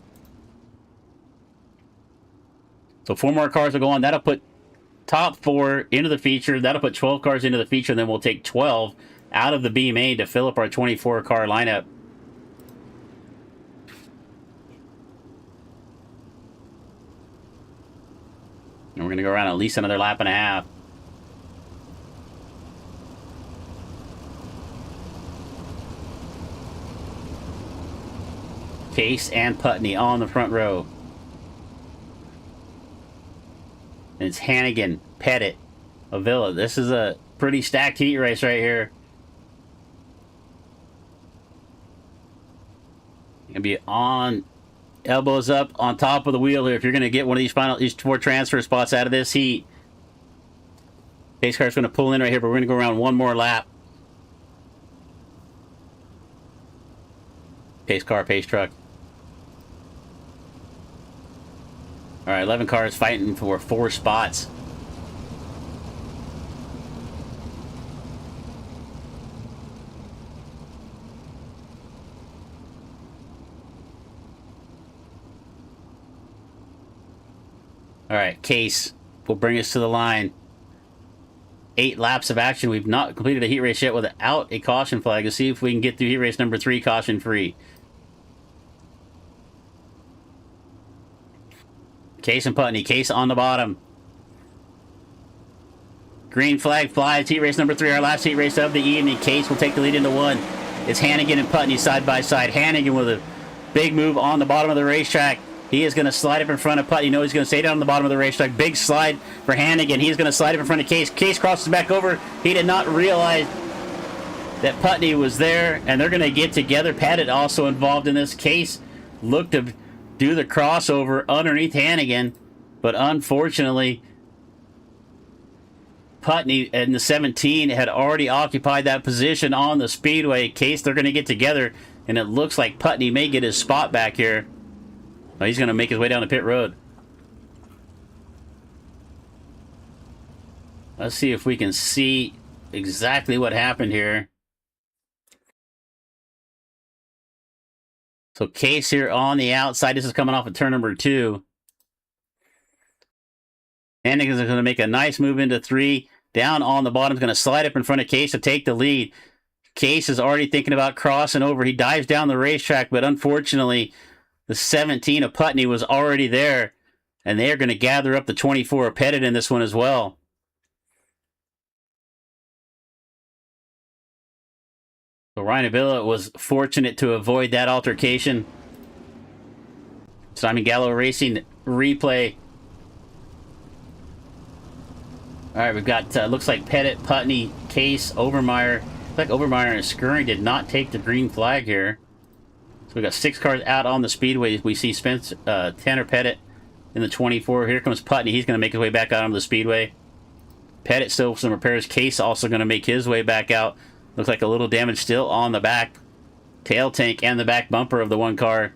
Speaker 2: So 4 more cars will go on. That'll put top 4 into the feature. That'll put 12 cars into the feature, and then we'll take 12 out of the B main to fill up our 24 car lineup. And we're going to go around at least another lap and a half. Case and Putney on the front row. And it's Hannagan, Pettit, Avila. This is a pretty stacked heat race right here. Gonna be on, elbows up on top of the wheel here if you're gonna get one of these 4 transfer spots out of this heat. Pace car's gonna pull in right here, but we're gonna go around one more lap. Pace car, pace truck. All right, 11 cars fighting for 4 spots. All right, Case will bring us to the line. 8 laps of action. We've not completed a heat race yet without a caution flag. Let's see if we can get through heat race number 3 caution-free. Case and Putney. Case on the bottom. Green flag flies. Heat race number 3, our last heat race of the evening. Case will take the lead into 1. It's Hannagan and Putney side by side. Hannagan with a big move on the bottom of the racetrack. He is going to slide up in front of Putney. No, he's going to stay down on the bottom of the racetrack. Big slide for Hannagan. He's going to slide up in front of Case. Case crosses back over. He did not realize that Putney was there, and they're going to get together. Pettit also involved in this. Case looked to do the crossover underneath Hannagan, but unfortunately, Putney in the 17 had already occupied that position on the speedway. Case, they're going to get together, and it looks like Putney may get his spot back here. Oh, he's going to make his way down the pit road. Let's see if we can see exactly what happened here. So Case here on the outside. This is coming off of turn number 2. Hannagan's going to make a nice move into 3. Down on the bottom, is going to slide up in front of Case to take the lead. Case is already thinking about crossing over. He dives down the racetrack, but unfortunately, the 17 of Putney was already there, and they're going to gather up the 24 of Pettit in this one as well. So Ryan Avila was fortunate to avoid that altercation. Steinman Gallo Racing replay. All right, we've got, looks like Pettit, Putney, Case, Overmeyer. Looks like Overmeyer and Skirring did not take the green flag here. So we got 6 cars out on the speedway. We see Spence, Tanner Pettit in the 24. Here comes Putney. He's going to make his way back out on the speedway. Pettit still some repairs. Case also going to make his way back out. Looks like a little damage still on the back tail tank and the back bumper of the one car.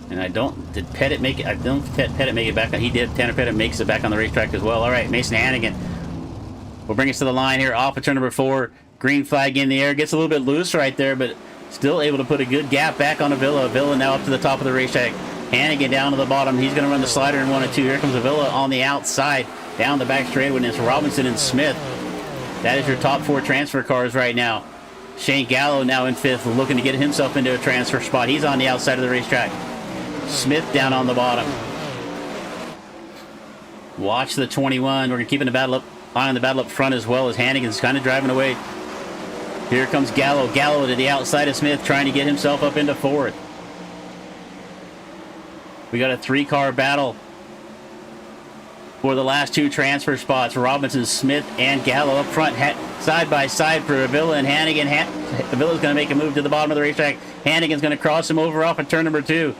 Speaker 2: And did Pettit make it? I don't think Pettit make it back on. He did. Tanner Pettit makes it back on the racetrack as well. All right, Mason Hannagan will bring us to the line here off of turn number 4. Green flag in the air. Gets a little bit loose right there, but still able to put a good gap back on Avila. Avila now up to the top of the racetrack. Hannagan down to the bottom. He's going to run the slider in 1 and 2. Here comes Avila on the outside. Down the back straightaway, and it's Robinson and Smith. That is your top 4 transfer cars right now. Shane Gallo now in 5th, looking to get himself into a transfer spot. He's on the outside of the racetrack. Smith down on the bottom. Watch the 21. We're keeping the battle up, eye on the battle up front as well as Hannigan's kind of driving away. Here comes Gallo. Gallo to the outside of Smith, trying to get himself up into 4th. We got a 3-car battle for the last 2 transfer spots. Robinson, Smith, and Gallo up front, side by side for Avila and Hannagan. Avila's going to make a move to the bottom of the racetrack. Hannigan's going to cross him over off at turn number 2.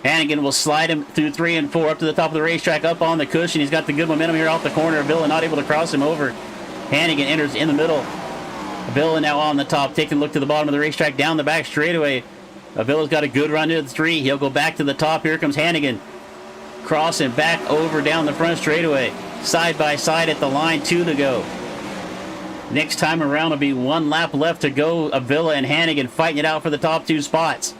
Speaker 2: Hannagan will slide him through 3 and 4 up to the top of the racetrack, up on the cushion. He's got the good momentum here off the corner. Avila not able to cross him over. Hannagan enters in the middle. Avila now on the top, taking a look to the bottom of the racetrack, down the back straightaway. Avila's got a good run to the 3. He'll go back to the top. Here comes Hannagan. Crossing back over down the front straightaway. Side by side at the line, 2 to go. Next time around will be 1 lap left to go. Avila and Hannagan fighting it out for the top 2 spots.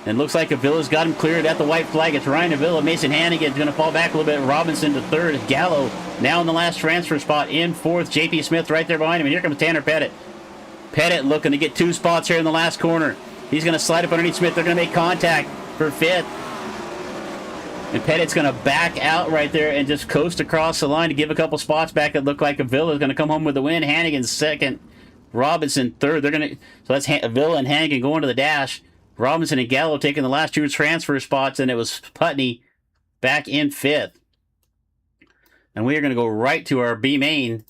Speaker 2: And looks like Avila's got him cleared at the white flag. It's Ryan Avila. Mason Hannagan is going to fall back a little bit. Robinson to third. Gallo now in the last transfer spot in fourth. JP Smith right there behind him. And here comes Tanner Pettit. Pettit looking to get 2 spots here in the last corner. He's going to slide up underneath Smith. They're going to make contact for fifth. And Pettit's going to back out right there and just coast across the line to give a couple spots back that look like Avila is going to come home with the win. Hannigan second. Robinson third. They're going to, so that's Avila and Hannigan going to the dash. Robinson and Gallo taking the last 2 transfer spots, and it was Putney back in fifth. And we are going to go right to our B main.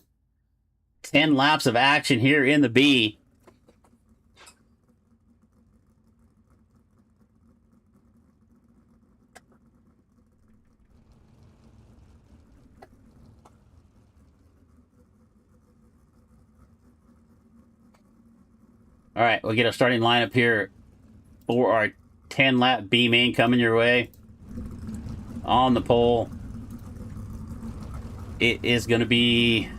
Speaker 2: 10 laps of action here in the B. All right, we'll get a starting lineup here for our 10-lap B main coming your way. On the pole, it is going to be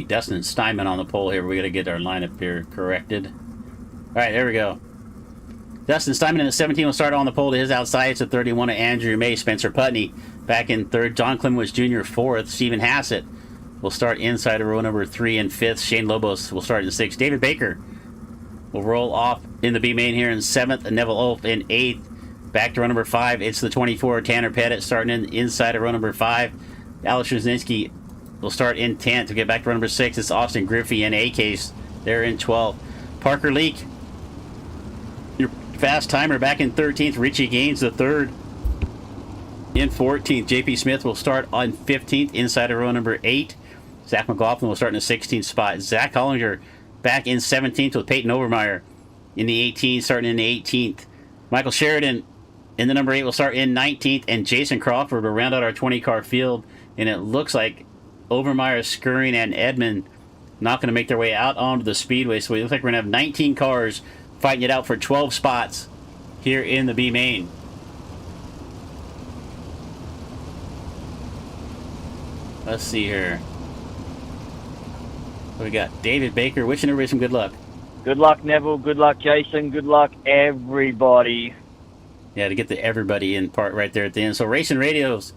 Speaker 2: Dustin Steinman on the pole here. We got to get our lineup here corrected. All right, there we go. Dustin Steinman in the 17 will start on the pole to his outside. It's a 31 of Andrew May. Spencer Putney back in third. John Clemowitz Jr. fourth. Stephen Hassett will start inside of row number 3 and fifth. Shane Lobos will start in sixth. David Baker will roll off in the B main here in seventh. And Neville Ulf in eighth. Back to row number 5. It's the 24. Tanner Pettit starting in inside of row number 5. Alex Rosninsky will start in 10th. To get back to row number 6, it's Austin Griffey and A-Case. They're in 12th. Parker Leak, your fast timer, back in 13th. Richie Gaines the third in 14th. JP Smith will start on 15th inside of row number 8. Zach McLaughlin will start in the 16th spot. Zach Hollinger back in 17th with Peyton Overmeyer in the 18th, starting in the 18th. Michael Sheridan in the number 8 will start in 19th, and Jason Crawford will round out our 20-car field. And it looks like Overmeyer, Skirring, and Edmond not going to make their way out onto the speedway. So it looks like we're going to have 19 cars fighting it out for 12 spots here in the B main. Let's see here. What we got? David Baker wishing everybody some good luck.
Speaker 4: Good luck, Neville. Good luck, Jason. Good luck, everybody.
Speaker 2: Yeah, to get the everybody in part right there at the end. So Racing Radios,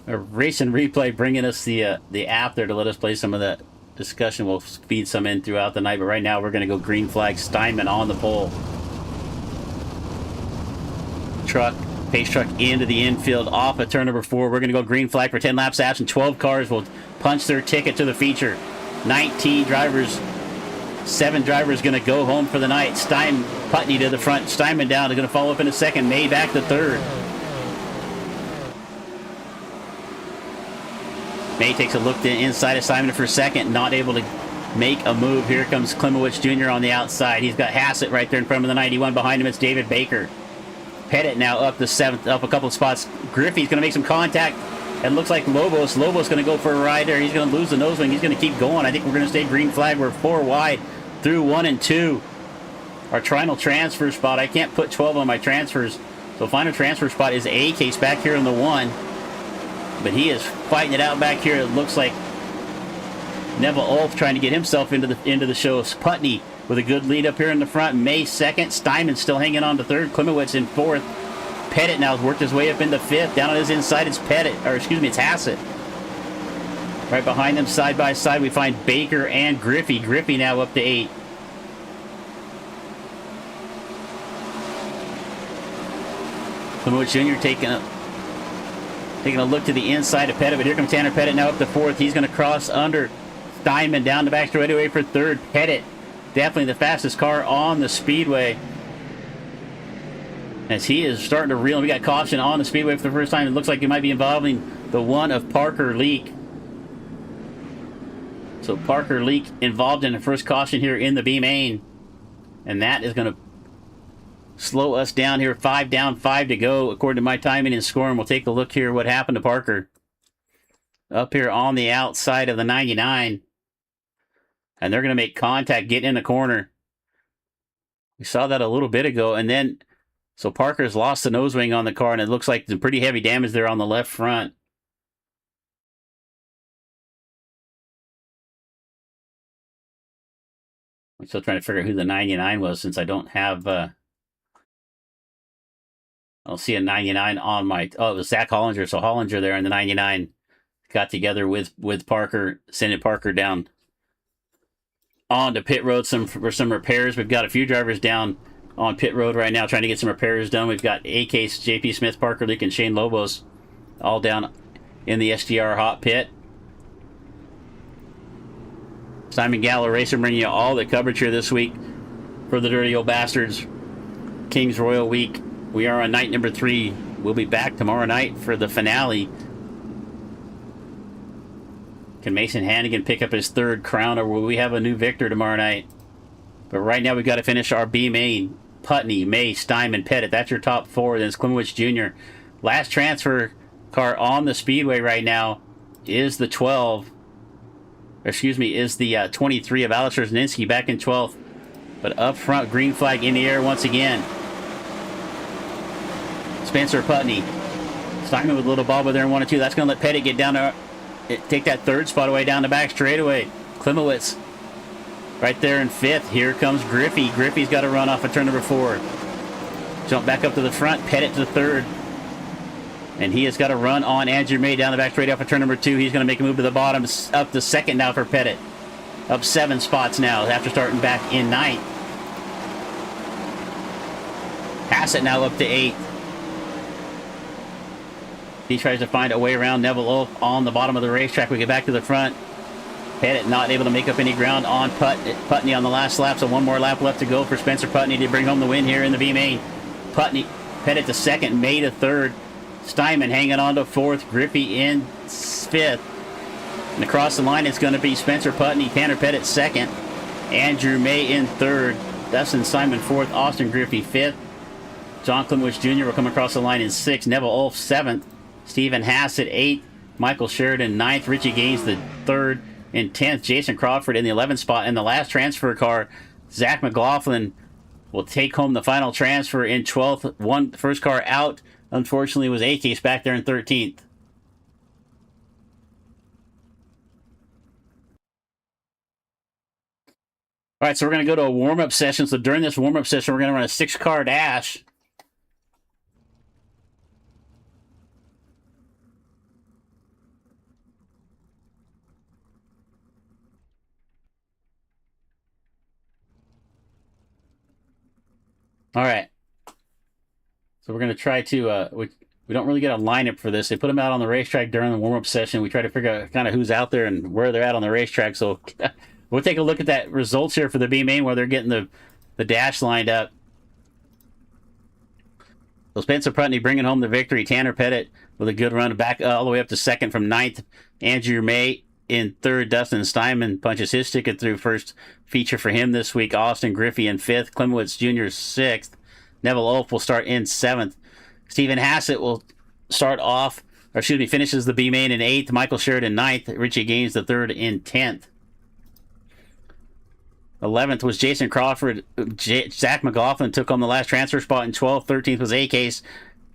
Speaker 2: or Racing Replay, bringing us the app there to let us play some of that discussion. We'll feed some in throughout the night, but right now we're going to go green flag. Steinman on the pole. Pace truck into the infield off at turn number 4. We're going to go green flag for 10 laps action. 12 cars will punch their ticket to the feature. 19 drivers, 7 drivers going to go home for the night. Putney to the front. Steinman down. They're going to follow up in a second. May back to third. May takes a look to inside of Simon for second, not able to make a move. Here comes Klimowicz Jr. on the outside. He's got Hassett right there in front of the 91. Behind him, it's David Baker. Pettit now up to 7th, up a couple of spots. Griffey's going to make some contact. It looks like Lobos going to go for a ride there. He's going to lose the nose wing. He's going to keep going. I think we're going to stay green flag. We're 4 wide through 1 and 2. Our final transfer spot. I can't put 12 on my transfers. So final transfer spot is A-Case back here in the 1. But he is fighting it out back here. It looks like Neville Ulf trying to get himself into the show. Putney with a good lead up here in the front. May second. Steinman still hanging on to third. Klimowitz in fourth. Pettit now has worked his way up into fifth. Down on his inside, it's it's Hassett. Right behind them, side by side, we find Baker and Griffey. Griffey now up to 8. Klimowitz Jr. taking a look to the inside of Pettit, but here comes Tanner Pettit now up to 4th. He's going to cross under Steinman down the back straightaway for 3rd. Pettit, definitely the fastest car on the speedway, as he is starting to reel. We got caution on the speedway for the first time. It looks like it might be involving the one of Parker Leak. So Parker Leak involved in the first caution here in the B main, and that is going to slow us down here. 5 down, 5 to go according to my timing and scoring. We'll take a look here what happened to Parker up here on the outside of the 99, and they're going to make contact, get in the corner. We saw that a little bit ago, and then so Parker's lost the nose wing on the car, and it looks like some pretty heavy damage there on the left front. I'm still trying to figure out who the 99 was since I don't have. I'll see a 99 on my. Oh, it was Zach Hollinger. So Hollinger there in the 99 got together with Parker, sending Parker down on to pit road for some repairs. We've got a few drivers down on pit road right now trying to get some repairs done. We've got A-Case, JP Smith, Parker Leak, and Shane Lobos all down in the SGR hot pit. Simon Gallo Racer bringing you all the coverage here this week for the Dirty Old Bastards Kings Royal Week. We are on night number 3. We'll be back tomorrow night for the finale. Can Mason Hannagan pick up his 3rd crown, or will we have a new victor tomorrow night? But right now we've got to finish our B main. Putney, May, Steinman, Pettit. That's your top 4. Then it's Klimowicz Jr. Last transfer car on the speedway right now is the 12. Excuse me, is the 23 of Alistair Zninsky back in 12th. But up front, green flag in the air once again. Spencer Putney. Steinman with a little bobble there in 1 and 2. That's going to let Pettit get down to take that 3rd spot away down the back straightaway. Klimowicz right there in 5th. Here comes Griffey. Griffey's got to run off of turn number 4. Jump back up to the front. Pettit to 3rd. And he has got to run on Andrew May down the back straight off of turn number 2. He's going to make a move to the bottom. Up to 2nd now for Pettit. Up 7 spots now after starting back in 9th. Hassett now up to 8th. He tries to find a way around Neville Olf on the bottom of the racetrack. We get back to the front. Pettit not able to make up any ground on Putney on the last lap, so 1 more lap left to go for Spencer Putney to bring home the win here in the B main. Pettit to 2nd, May to 3rd. Steinman hanging on to 4th, Griffey in 5th. And across the line, it's going to be Spencer Putney, Tanner Pettit 2nd, Andrew May in 3rd, Dustin Steinman 4th, Austin Griffey 5th. John Klimowicz Jr. will come across the line in 6th, Neville Olf 7th, Stephen Hassett 8th, Michael Sheridan 9th, Richie Gaines the 3rd, in 10th, Jason Crawford in the 11th spot. And the last transfer car, Zach McLaughlin, will take home the final transfer in 12th. First car out, unfortunately, was A-Case back there in 13th. All right, so we're going to go to a warm-up session. So during this warm-up session, we're going to run a 6-car dash. All right. So we're going to try to, we don't really get a lineup for this. They put them out on the racetrack during the warm-up session. We try to figure out kind of who's out there and where they're at on the racetrack. So we'll take a look at that results here for the B main where they're getting the dash lined up. So Spencer Putney bringing home the victory. Tanner Pettit with a good run back all the way up to 2nd from 9th. Andrew May in 3rd. Dustin Steinman punches his ticket through. First feature for him this week. Austin Griffey in 5th. Klimowicz Jr. 6th. Neville Olf will start in 7th. Stephen Hassett will start off, or excuse me, finishes the B main in 8th. Michael Sheridan 9th. Richie Gaines the 3rd in 10th. 11th was Jason Crawford. Zach McLaughlin took home the last transfer spot in 12th. 13th was A-Case.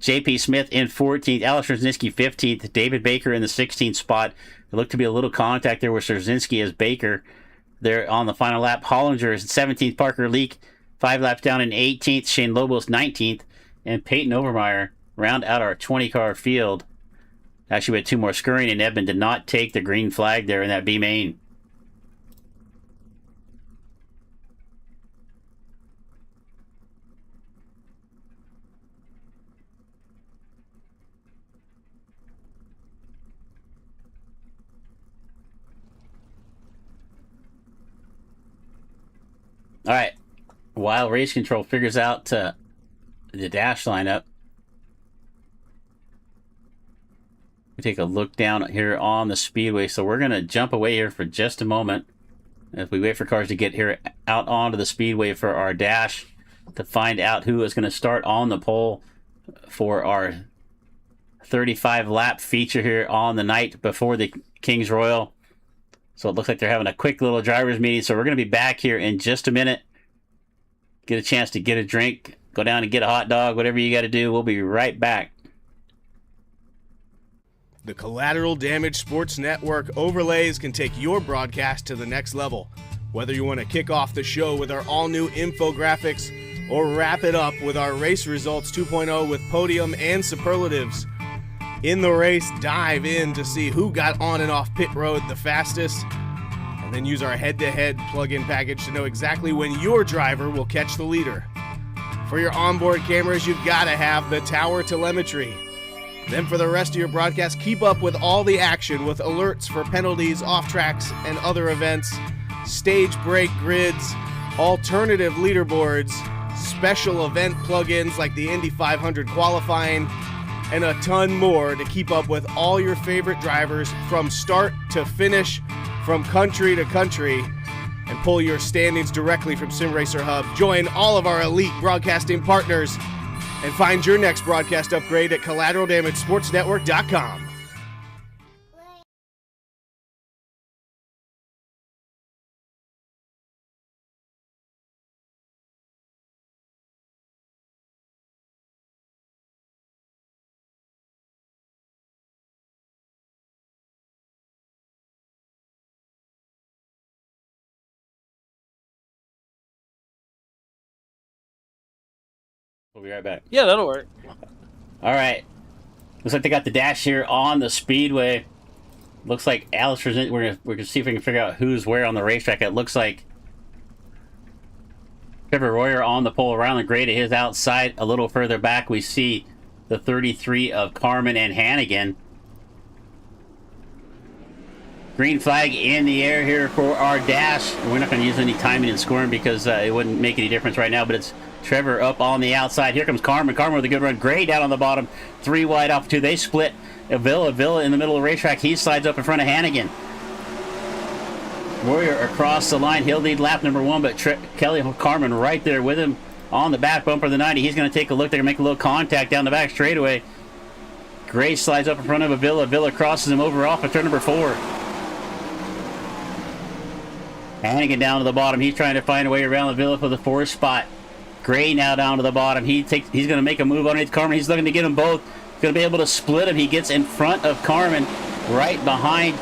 Speaker 2: JP Smith in 14th. Alex Szerzynski 15th. David Baker in the 16th spot. There looked to be a little contact there with Szerzynski as Baker there on the final lap. Hollinger is 17th. Parker Leak 5 laps down in 18th. Shane Lobos 19th. And Peyton Overmeyer round out our 20-car field. Actually, we had 2 more scurrying, and Edmund did not take the green flag there in that B main. All right, while Race Control figures out the dash lineup, we take a look down here on the speedway. So we're going to jump away here for just a moment as we wait for cars to get here out onto the speedway for our dash to find out who is going to start on the pole for our 35-lap feature here on the night before the Kings Royal. So it looks like they're having a quick little drivers meeting. So we're going to be back here in just a minute. Get a chance to get a drink, go down and get a hot dog, whatever you got to do. We'll be right back.
Speaker 5: The Collateral Damage Sports Network overlays can take your broadcast to the next level. Whether you want to kick off the show with our all-new infographics or wrap it up with our race results 2.0 with podium and superlatives. In the race, dive in to see who got on and off pit road the fastest, and then use our head-to-head plug-in package to know exactly when your driver will catch the leader. For your onboard cameras, you've got to have the tower telemetry. Then for the rest of your broadcast, keep up with all the action with alerts for penalties, off-tracks, and other events, stage break grids, alternative leaderboards, special event plugins like the Indy 500 qualifying, and a ton more to keep up with all your favorite drivers from start to finish, from country to country, and pull your standings directly from SimRacer Hub. Join all of our elite broadcasting partners and find your next broadcast upgrade at collateraldamagesportsnetwork.com.
Speaker 2: We'll be right back.
Speaker 6: Yeah, that'll work.
Speaker 2: All right. Looks like they got the dash here on the speedway. Looks like Alistair's in. We're gonna see if we can figure out who's where on the racetrack. It looks like Trevor Royer on the pole around the gray to his outside. A little further back, we see the 33 of Carmen and Hannagan. Green flag in the air here for our dash. We're not going to use any timing and scoring because it wouldn't make any difference right now, but it's Trevor up on the outside. Here comes Carmen. Carmen with a good run. Gray down on the bottom. 3 wide off 2. They split. Avila in the middle of the racetrack. He slides up in front of Hannagan. Warrior across the line. He'll lead lap number 1, but Kelly Carmen right there with him on the back bumper of the 90. He's going to take a look. They're going to make a little contact down the back straightaway. Gray slides up in front of Avila. Avila crosses him over off of turn number 4. Hannagan down to the bottom. He's trying to find a way around Avila for the 4th spot. Gray now down to the bottom. He's going to make a move underneath Carmen. He's looking to get them both. Going to be able to split him. He gets in front of Carmen, right behind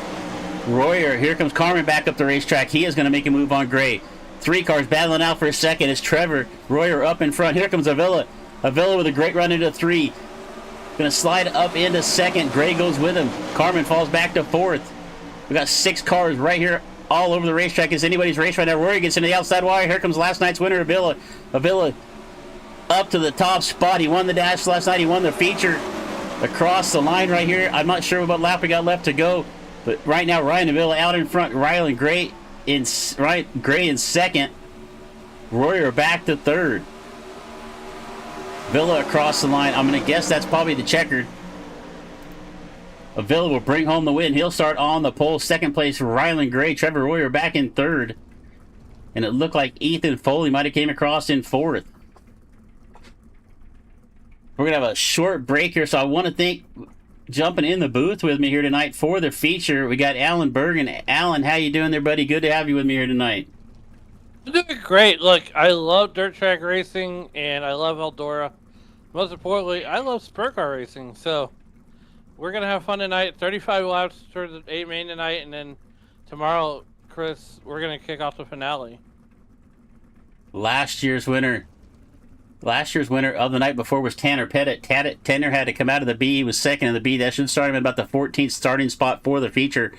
Speaker 2: Royer. Here comes Carmen back up the racetrack. He is going to make a move on Gray. 3 cars battling out for a second. It's Trevor. Royer up in front. Here comes Avila. Avila with a great run into 3. Going to slide up into 2nd. Gray goes with him. Carmen falls back to 4th. We got 6 cars right here all over the racetrack. It's anybody's race right now. Royer gets into the outside wire. Here comes last night's winner, Avila. Avila up to the top spot. He won the dash last night. He won the feature across the line right here. I'm not sure what lap we got left to go, but right now Ryan Avila out in front. Rylan Gray in 2nd. Royer back to 3rd. Avila across the line. I'm going to guess that's probably the checkered. Avila will bring home the win. He'll start on the pole. 2nd place, Rylan Gray. Trevor Royer back in 3rd. And it looked like Ethan Foley might have came across in 4th. We're going to have a short break here, so I want to thank jumping in the booth with me here tonight for the feature. We got Alan Bergen. Alan, how you doing there, buddy? Good to have you with me here tonight.
Speaker 6: I'm doing great. Look, I love dirt track racing, and I love Eldora. Most importantly, I love sprint car racing, so we're going to have fun tonight. 35 laps for the 8 main tonight, and then tomorrow, Chris, we're going to kick off the finale.
Speaker 2: Last year's winner of the night before was Tanner Pettit. Tanner had to come out of the B. He was 2nd in the B. That should start him at about the 14th starting spot for the feature.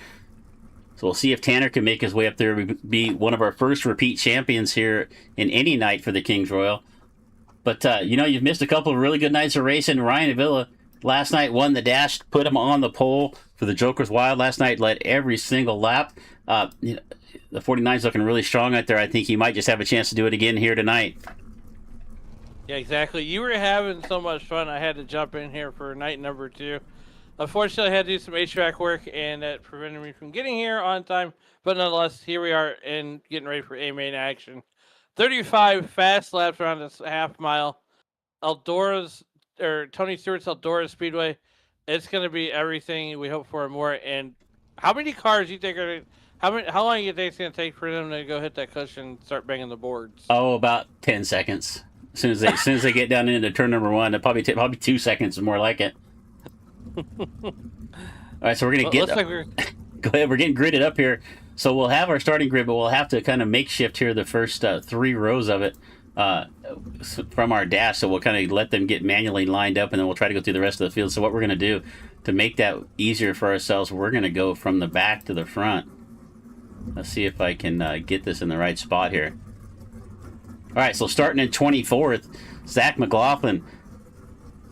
Speaker 2: So we'll see if Tanner can make his way up there. Be one of our first repeat champions here in any night for the Kings Royal. But, you've missed a couple of really good nights of racing. Ryan Avila last night won the dash, put him on the pole for the Joker's Wild last night, led every single lap. The 49's looking really strong out there. I think he might just have a chance to do it again here tonight.
Speaker 6: Yeah, exactly. You were having so much fun, I had to jump in here for night number 2. Unfortunately, I had to do some HVAC work, and that prevented me from getting here on time. But nonetheless, here we are and getting ready for A-main action. 35 fast laps around this half mile. Tony Stewart's Eldora Speedway. It's going to be everything we hope for and more. And how many cars do you think are... How long do you think it's going to take for them to go hit that cushion and start banging the boards?
Speaker 2: Oh, about 10 seconds. As soon as they get down into turn number 1, it'll probably 2 seconds is more like it. All right, so we're gonna go ahead. We're getting gridded up here. So we'll have our starting grid, but we'll have to kind of makeshift here the first 3 rows of it from our dash. So we'll kind of let them get manually lined up, and then we'll try to go through the rest of the field. So what we're going to do to make that easier for ourselves, we're going to go from the back to the front. Let's see if I can get this in the right spot here. All right, so starting in 24th, Zach McLaughlin.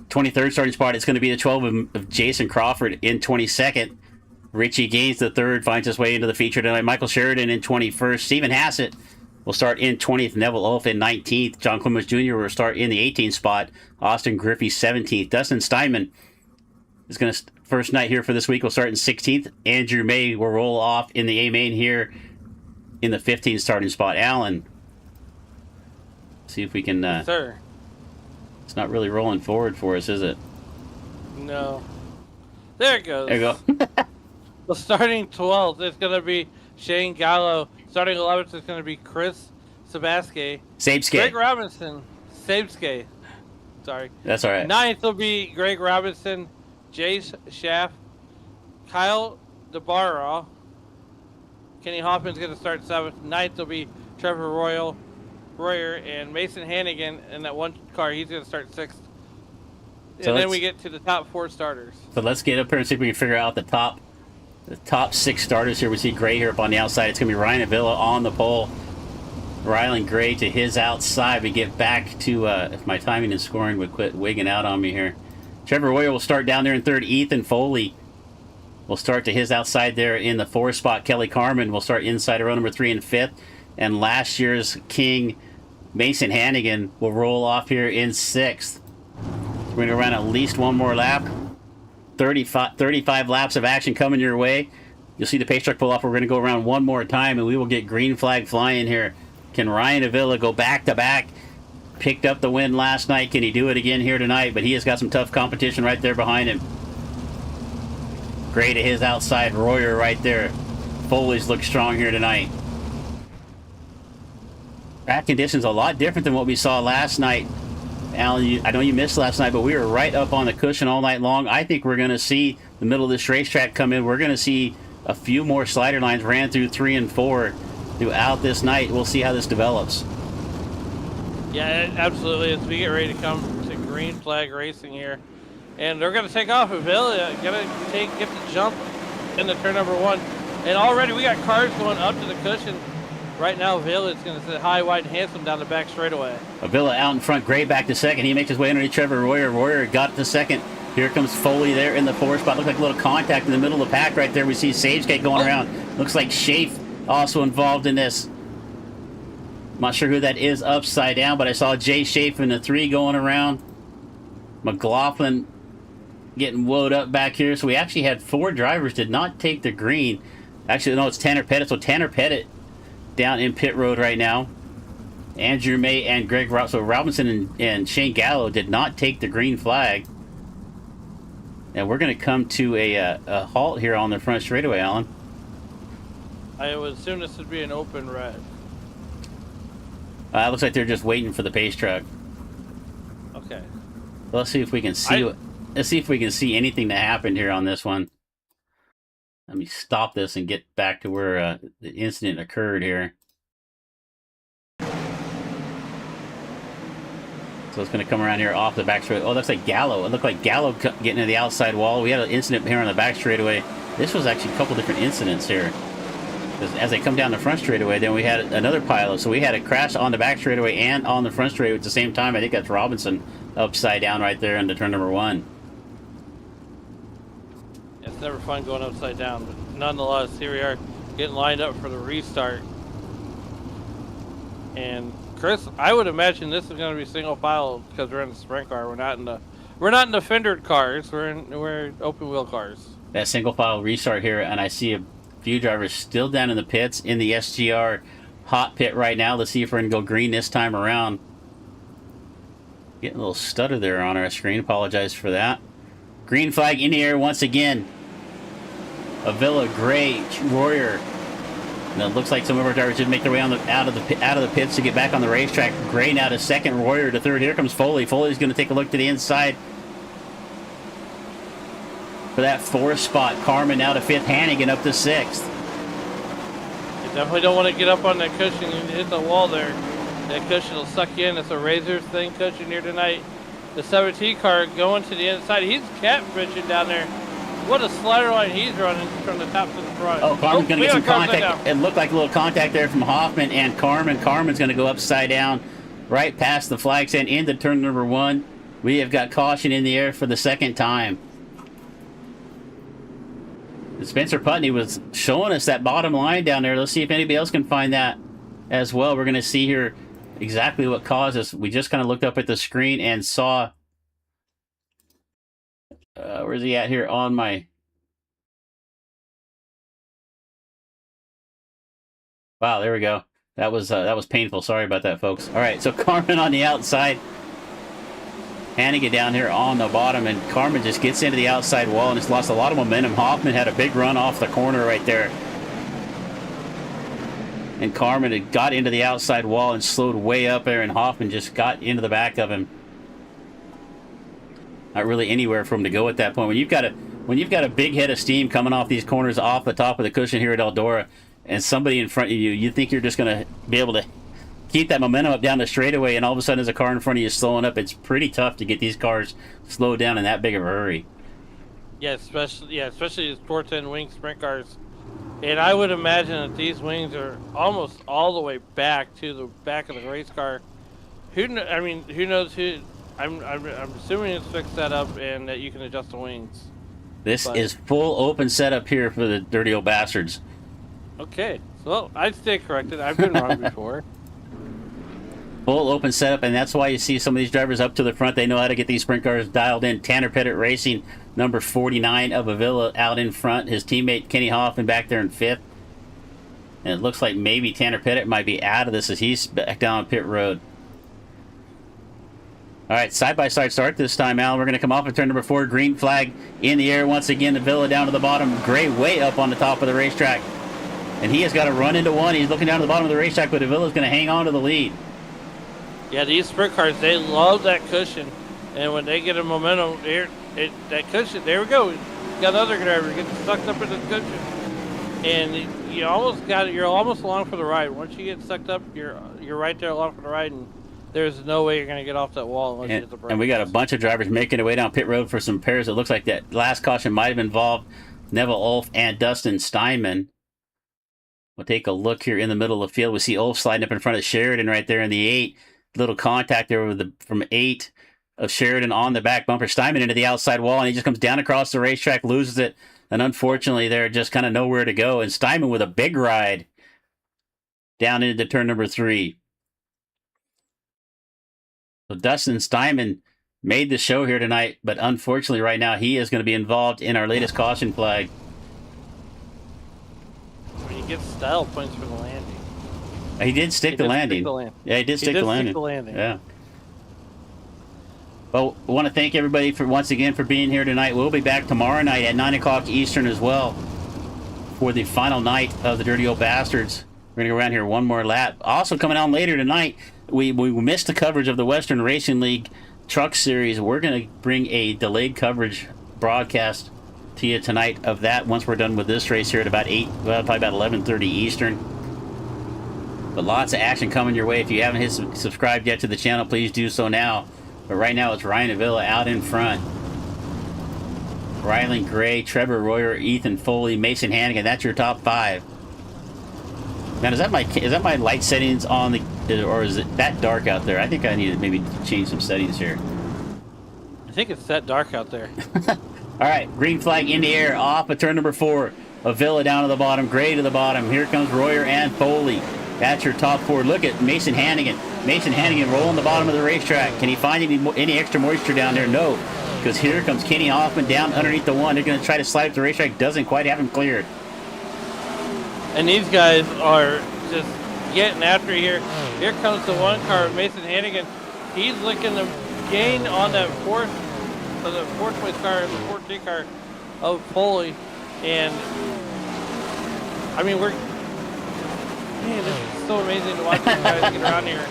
Speaker 2: 23rd starting spot, it's going to be the 12 of Jason Crawford. In 22nd, Richie Gaines the third finds his way into the feature tonight. Michael Sheridan in 21st. Stephen Hassett will start in 20th. Neville Ulf in 19th. John Clemens Jr. will start in the 18th spot. Austin Griffey 17th. Dustin Steinman is going to first night here for this week. Will start in 16th. Andrew May will roll off in the A main here in the 15th starting spot. Alan, see if we can.
Speaker 6: Sir.
Speaker 2: It's not really rolling forward for us, is it?
Speaker 6: No. There it goes.
Speaker 2: There you go.
Speaker 6: Well, starting 12th, it's going to be Shane Gallo. Starting 11th, it's going to be Chris Sabaske.
Speaker 2: Sabske.
Speaker 6: Greg Robinson. Sabske. Sorry.
Speaker 2: That's all right.
Speaker 6: 9th will be Greg Robinson, Jace Schaff, Kyle DeBarra. Kenny Hoffman's going to start 7th. 9th will be Trevor Royer, and Mason Hannagan in that one car. He's going to start 6th.
Speaker 2: So
Speaker 6: And then we get to the top 4 starters.
Speaker 2: So let's get up here and see if we can figure out the top 6 starters here. We see Gray here up on the outside. It's going to be Ryan Avila on the pole. Rylan Gray to his outside. We get back to, if my timing and scoring would quit wigging out on me here. Trevor Royer will start down there in 3rd. Ethan Foley will start to his outside there in the 4th spot. Kelly Carmen will start inside row number 3 and 5th. And last year's king, Mason Hannagan, will roll off here in 6th. We're going to run at least one more lap. 35 laps of action coming your way. You'll see the pace truck pull off. We're going to go around one more time, and we will get green flag flying here. Can Ryan Avila go back-to-back? Picked up the win last night. Can he do it again here tonight? But he has got some tough competition right there behind him. Gray to his outside. Royer right there. Foley's look strong here tonight. Track conditions a lot different than what we saw last night. Alan, I know you missed last night, but we were right up on the cushion all night long. I think we're going to see the middle of this racetrack come in. We're going to see a few more slider lines ran through 3 and 4 throughout this night. We'll see how this develops.
Speaker 6: Yeah, absolutely. As we get ready to come to green flag racing here, and they're going to take off. Avila going to get the jump in the turn number 1, and already we got cars going up to the cushion. Right now, Avila is going to sit high, wide, and handsome down the back straightaway. Avila
Speaker 2: out in front, Gray back to 2nd. He makes his way underneath Trevor Royer. Royer got to 2nd. Here comes Foley there in the 4th spot. Looks like a little contact in the middle of the pack right there. We see Sageskate going around. Looks like Schaaf also involved in this. I'm not sure who that is upside down, but I saw Jay Schaaf in the 3 going around. McLaughlin getting woed up back here. So we actually had 4 drivers did not take the green. Actually, no, it's Tanner Pettit. So Tanner Pettit down in pit road right now. Andrew May and Greg so Robinson and Shane Gallo did not take the green flag. And we're going to come to a halt here on the front straightaway, Alan.
Speaker 6: I would assume this would be an open red.
Speaker 2: It looks like they're just waiting for the pace truck.
Speaker 6: Okay.
Speaker 2: Let's see if we can see. Let's see if we can see anything that happened here on this one. Let me stop this and get back to where the incident occurred here. So it's going to come around here off the back straightaway. Oh, that's like Gallo. It looked like Gallo getting to the outside wall. We had an incident here on the back straightaway. This was actually a couple different incidents here. As they come down the front straightaway, then we had another pilot. So we had a crash on the back straightaway and on the front straightaway at the same time. I think that's Robinson upside down right there into turn number 1.
Speaker 6: It's never fun going upside down, but nonetheless, here we are getting lined up for the restart. And Chris, I would imagine this is going to be single file because we're in the sprint car. We're not in the fendered cars. We're open wheel cars.
Speaker 2: That single file restart here, and I see a few drivers still down in the pits in the SGR hot pit right now. Let's see if we're going to go green this time around. Getting a little stutter there on our screen. Apologize for that. Green flag in the air once again. Avila, Gray, Royer. And it looks like some of our drivers did make their way out of the pits to get back on the racetrack. Gray now to 2nd, Royer to 3rd. Here comes Foley. Foley's going to take a look to the inside for that 4th spot. Carmen now to 5th. Hannagan up to 6th.
Speaker 6: Definitely don't want to get up on that cushion and hit the wall there. That cushion will suck you in. It's a razor thin cushion here tonight. The 17 car going to the inside. He's catfishing down there. What a slider line he's running from the top to the front.
Speaker 2: Oh, Carmen's going to get some contact.
Speaker 6: Down.
Speaker 2: It looked like a little contact there from Hoffman and Carmen. Carmen's going to go upside down right past the flag stand into turn number 1. We have got caution in the air for the second time. Spencer Putney was showing us that bottom line down there. Let's see if anybody else can find that as well. We're going to see here exactly what caused this. We just kind of looked up at the screen and saw... where's he at here on my... Wow, there we go. That was painful. Sorry about that, folks. All right, so Carmen on the outside. Hannagan down here on the bottom, and Carmen just gets into the outside wall and just lost a lot of momentum. Hoffman had a big run off the corner right there. And Carmen had got into the outside wall and slowed way up there, and Hoffman just got into the back of him. Not really anywhere for him to go at that point. When you've got a big head of steam coming off these corners off the top of the cushion here at Eldora, and somebody in front of you, you think you're just going to be able to keep that momentum up down the straightaway, and all of a sudden there's a car in front of you slowing up. It's pretty tough to get these cars slowed down in that big of a hurry.
Speaker 6: Yeah, especially the Sport 10 wing sprint cars. And I would imagine that these wings are almost all the way back to the back of the race car. Who knows who? I'm assuming it's fixed setup and that you can adjust the wings.
Speaker 2: This is full open setup here for the dirty old bastards.
Speaker 6: Okay, so I'd stay corrected. I've been wrong before.
Speaker 2: Full open setup, and that's why you see some of these drivers up to the front. They know how to get these sprint cars dialed in. Tanner Pettit Racing, number 49 of Avila, out in front. His teammate Kenny Hoffman back there in 5th. And it looks like maybe Tanner Pettit might be out of this as he's back down pit road. All right, side-by-side start this time, Al. We're going to come off of turn number 4. Green flag in the air once again. Avila down to the bottom. Gray way up on the top of the racetrack. And he has got to run into one. He's looking down to the bottom of the racetrack, but Avila's going to hang on to the lead.
Speaker 6: Yeah, these sprint cars, they love that cushion. And when they get a momentum, that cushion, there we go. You got another driver getting sucked up in the cushion. And you're almost along for the ride. Once you get sucked up, you're right there along for the ride, and there's no way you're going to get off that wall unless you hit the brakes.
Speaker 2: And we got a bunch of drivers making their way down pit road for some pairs. It looks like that last caution might have involved Neville Ulf and Dustin Steinman. We'll take a look here in the middle of the field. We see Ulf sliding up in front of Sheridan right there in the 8. Little contact there with from 8 of Sheridan on the back bumper. Steinman into the outside wall, and he just comes down across the racetrack, loses it, and unfortunately they're just kind of nowhere to go. And Steinman with a big ride down into turn number 3. So Dustin Steinman made the show here tonight, but unfortunately right now he is going to be involved in our latest caution flag.
Speaker 6: He gets style points for the landing.
Speaker 2: He did stick the landing. Yeah, he did stick the landing. Yeah. Well, I want to thank everybody once again for being here tonight. We'll be back tomorrow night at 9 o'clock Eastern as well for the final night of the Dirty Old Bastards. We're going to go around here one more lap. Also coming on later tonight, we missed the coverage of the Western Racing League Truck Series. We're going to bring a delayed coverage broadcast to you tonight of that once we're done with this race here at about probably about 11:30 Eastern. But lots of action coming your way. If you haven't subscribed yet to the channel, please do so now. But right now, it's Ryan Avila out in front. Rylan Gray, Trevor Royer, Ethan Foley, Mason Hannagan. That's your top 5. Man, is that my light settings on the, or is it that dark out there? I think I need to maybe change some settings here.
Speaker 6: I think it's that dark out there.
Speaker 2: All right, green flag in the air, off of turn number 4. Avila down to the bottom, Gray to the bottom. Here comes Royer and Foley. That's your top 4. Look at Mason Hannagan. Mason Hannagan rolling the bottom of the racetrack. Can he find any extra moisture down there? No, because here comes Kenny Hoffman down underneath the 1. They're going to try to slide up the racetrack. Doesn't quite have him cleared.
Speaker 6: And these guys are just getting after here. Here comes the 1 car, Mason Hannagan. He's looking to gain on that fourth place car, the 14 car of Foley. And I mean, man, this is so amazing to watch these guys get around here.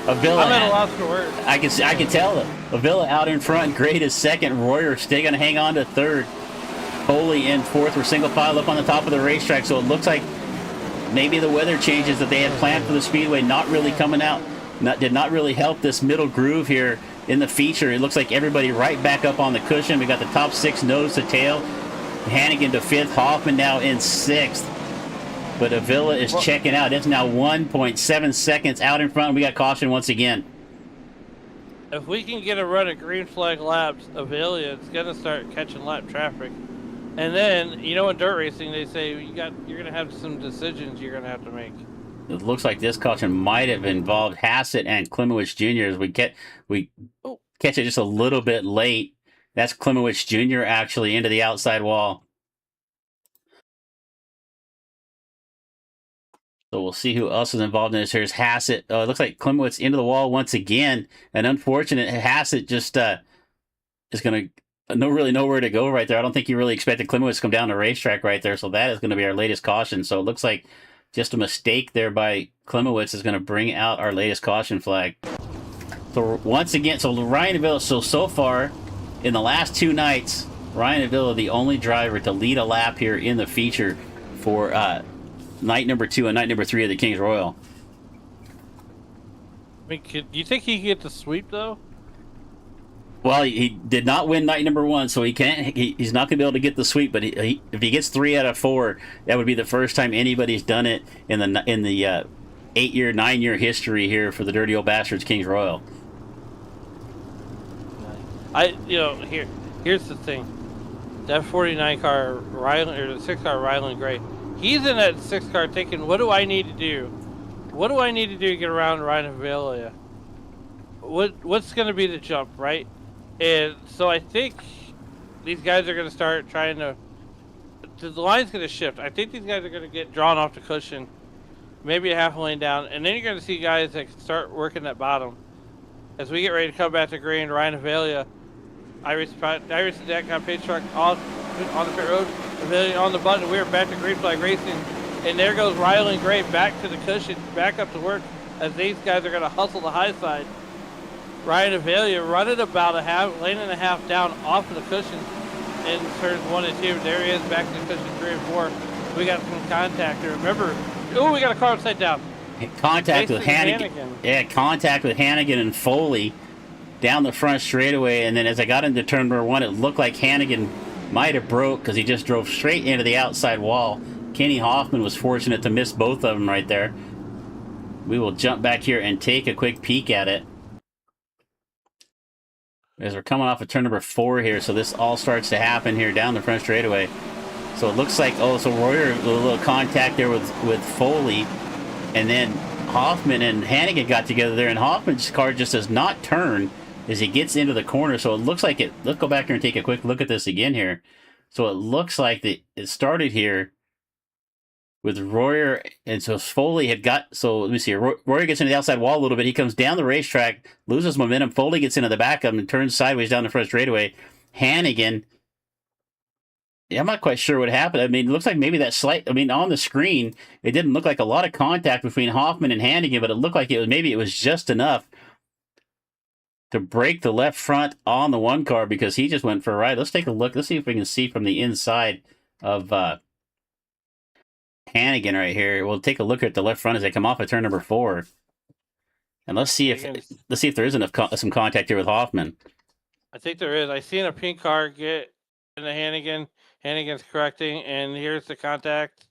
Speaker 2: Avila,
Speaker 6: I'm at a loss for words.
Speaker 2: I can tell it. Avila out in front, Gray is 2nd. Royer still going to hang on to 3rd. Foley in 4th. We're single file up on the top of the racetrack, so it looks like maybe the weather changes that they had planned for the speedway not really coming out. Did not really help this middle groove here in the feature. It looks like everybody right back up on the cushion. We got the top 6 nose to tail. Hannagan to 5th. Hoffman now in 6th. But Avila is checking out. It's now 1.7 seconds out in front. We got caution once again.
Speaker 6: If we can get a run of green flag laps, Avila is going to start catching lap traffic. And then, you know, in dirt racing, they say you're going to have some decisions you're going to have to make.
Speaker 2: It looks like this caution might have involved Hassett and Klimowicz Jr. as we catch it just a little bit late. That's Klimowicz Jr. actually into the outside wall. So we'll see who else is involved in this. Here's Hassett. It looks like Klimowicz into the wall once again. An unfortunate Hassett just is going to really nowhere to go right there. I don't think you really expected Klimowicz to come down the racetrack right there. So that is going to be our latest caution. So it looks like just a mistake there by Klimowicz is going to bring out our latest caution flag. So once again, so Ryan Avila, so far in the last 2 nights, Ryan Avila, the only driver to lead a lap here in the feature for night number 2 and night number 3 of the Kings Royal.
Speaker 6: I mean, do you think he could get the sweep, though?
Speaker 2: Well, he did not win night number 1, so he can't. He's not going to be able to get the sweep. But if he gets 3 out of 4, that would be the first time anybody's done it in the 8-year, 9-year history here for the Dirty Old Bastards Kings Royal.
Speaker 6: Here's the thing. That 49 car, Ryland, or the 6 car Ryland Gray, he's in that 6 car thinking, what do I need to do? What do I need to do to get around Ryan Avila? What's going to be the jump, right? And so I think these guys are going to start trying to... The line's going to shift. I think these guys are going to get drawn off the cushion, maybe a half lane down, and then you're going to see guys that can start working that bottom. As we get ready to come back to green, Ryan Avila, iRacing deck on pit truck on the pit road, Avila on the button. We're back to green flag racing, and there goes Ryland Gray back to the cushion, back up to work, as these guys are going to hustle the high side. Ryan Avila running about a lane and a half down off of the cushion in turns 1 and 2. There he is back to the cushion 3 and 4. We got some contact there. Remember, we got a car upside down.
Speaker 2: Contact with Hannagan. Yeah, contact with Hannagan and Foley down the front straightaway. And then as I got into turn number 1, it looked like Hannagan might have broke because he just drove straight into the outside wall. Kenny Hoffman was fortunate to miss both of them right there. We will jump back here and take a quick peek at it. As we're coming off of turn number 4 here, so this all starts to happen here down the front straightaway. So it looks like, so Royer, a little contact there with Foley, and then Hoffman and Hannagan got together there, and Hoffman's car just does not turn as he gets into the corner. So it looks like it. Let's go back here and take a quick look at this again here. So it looks like it started here with Royer, and so Foley had got, so let me see, Royer gets into the outside wall a little bit, he comes down the racetrack, loses momentum, Foley gets into the back of him and turns sideways down the front straightaway. Hannagan, I'm not quite sure what happened. I mean, it looks like maybe on the screen, it didn't look like a lot of contact between Hoffman and Hannagan, but it looked like it was just enough to break the left front on the 1 car because he just went for a ride. Let's take a look, let's see if we can see from the inside of Hannagan right here. We'll take a look at the left front as they come off at turn number 4, and let's see if there is enough some contact here with Hoffman.
Speaker 6: I think there is. I seen a pink car get in the Hannagan. Hannigan's correcting, and here's the contact.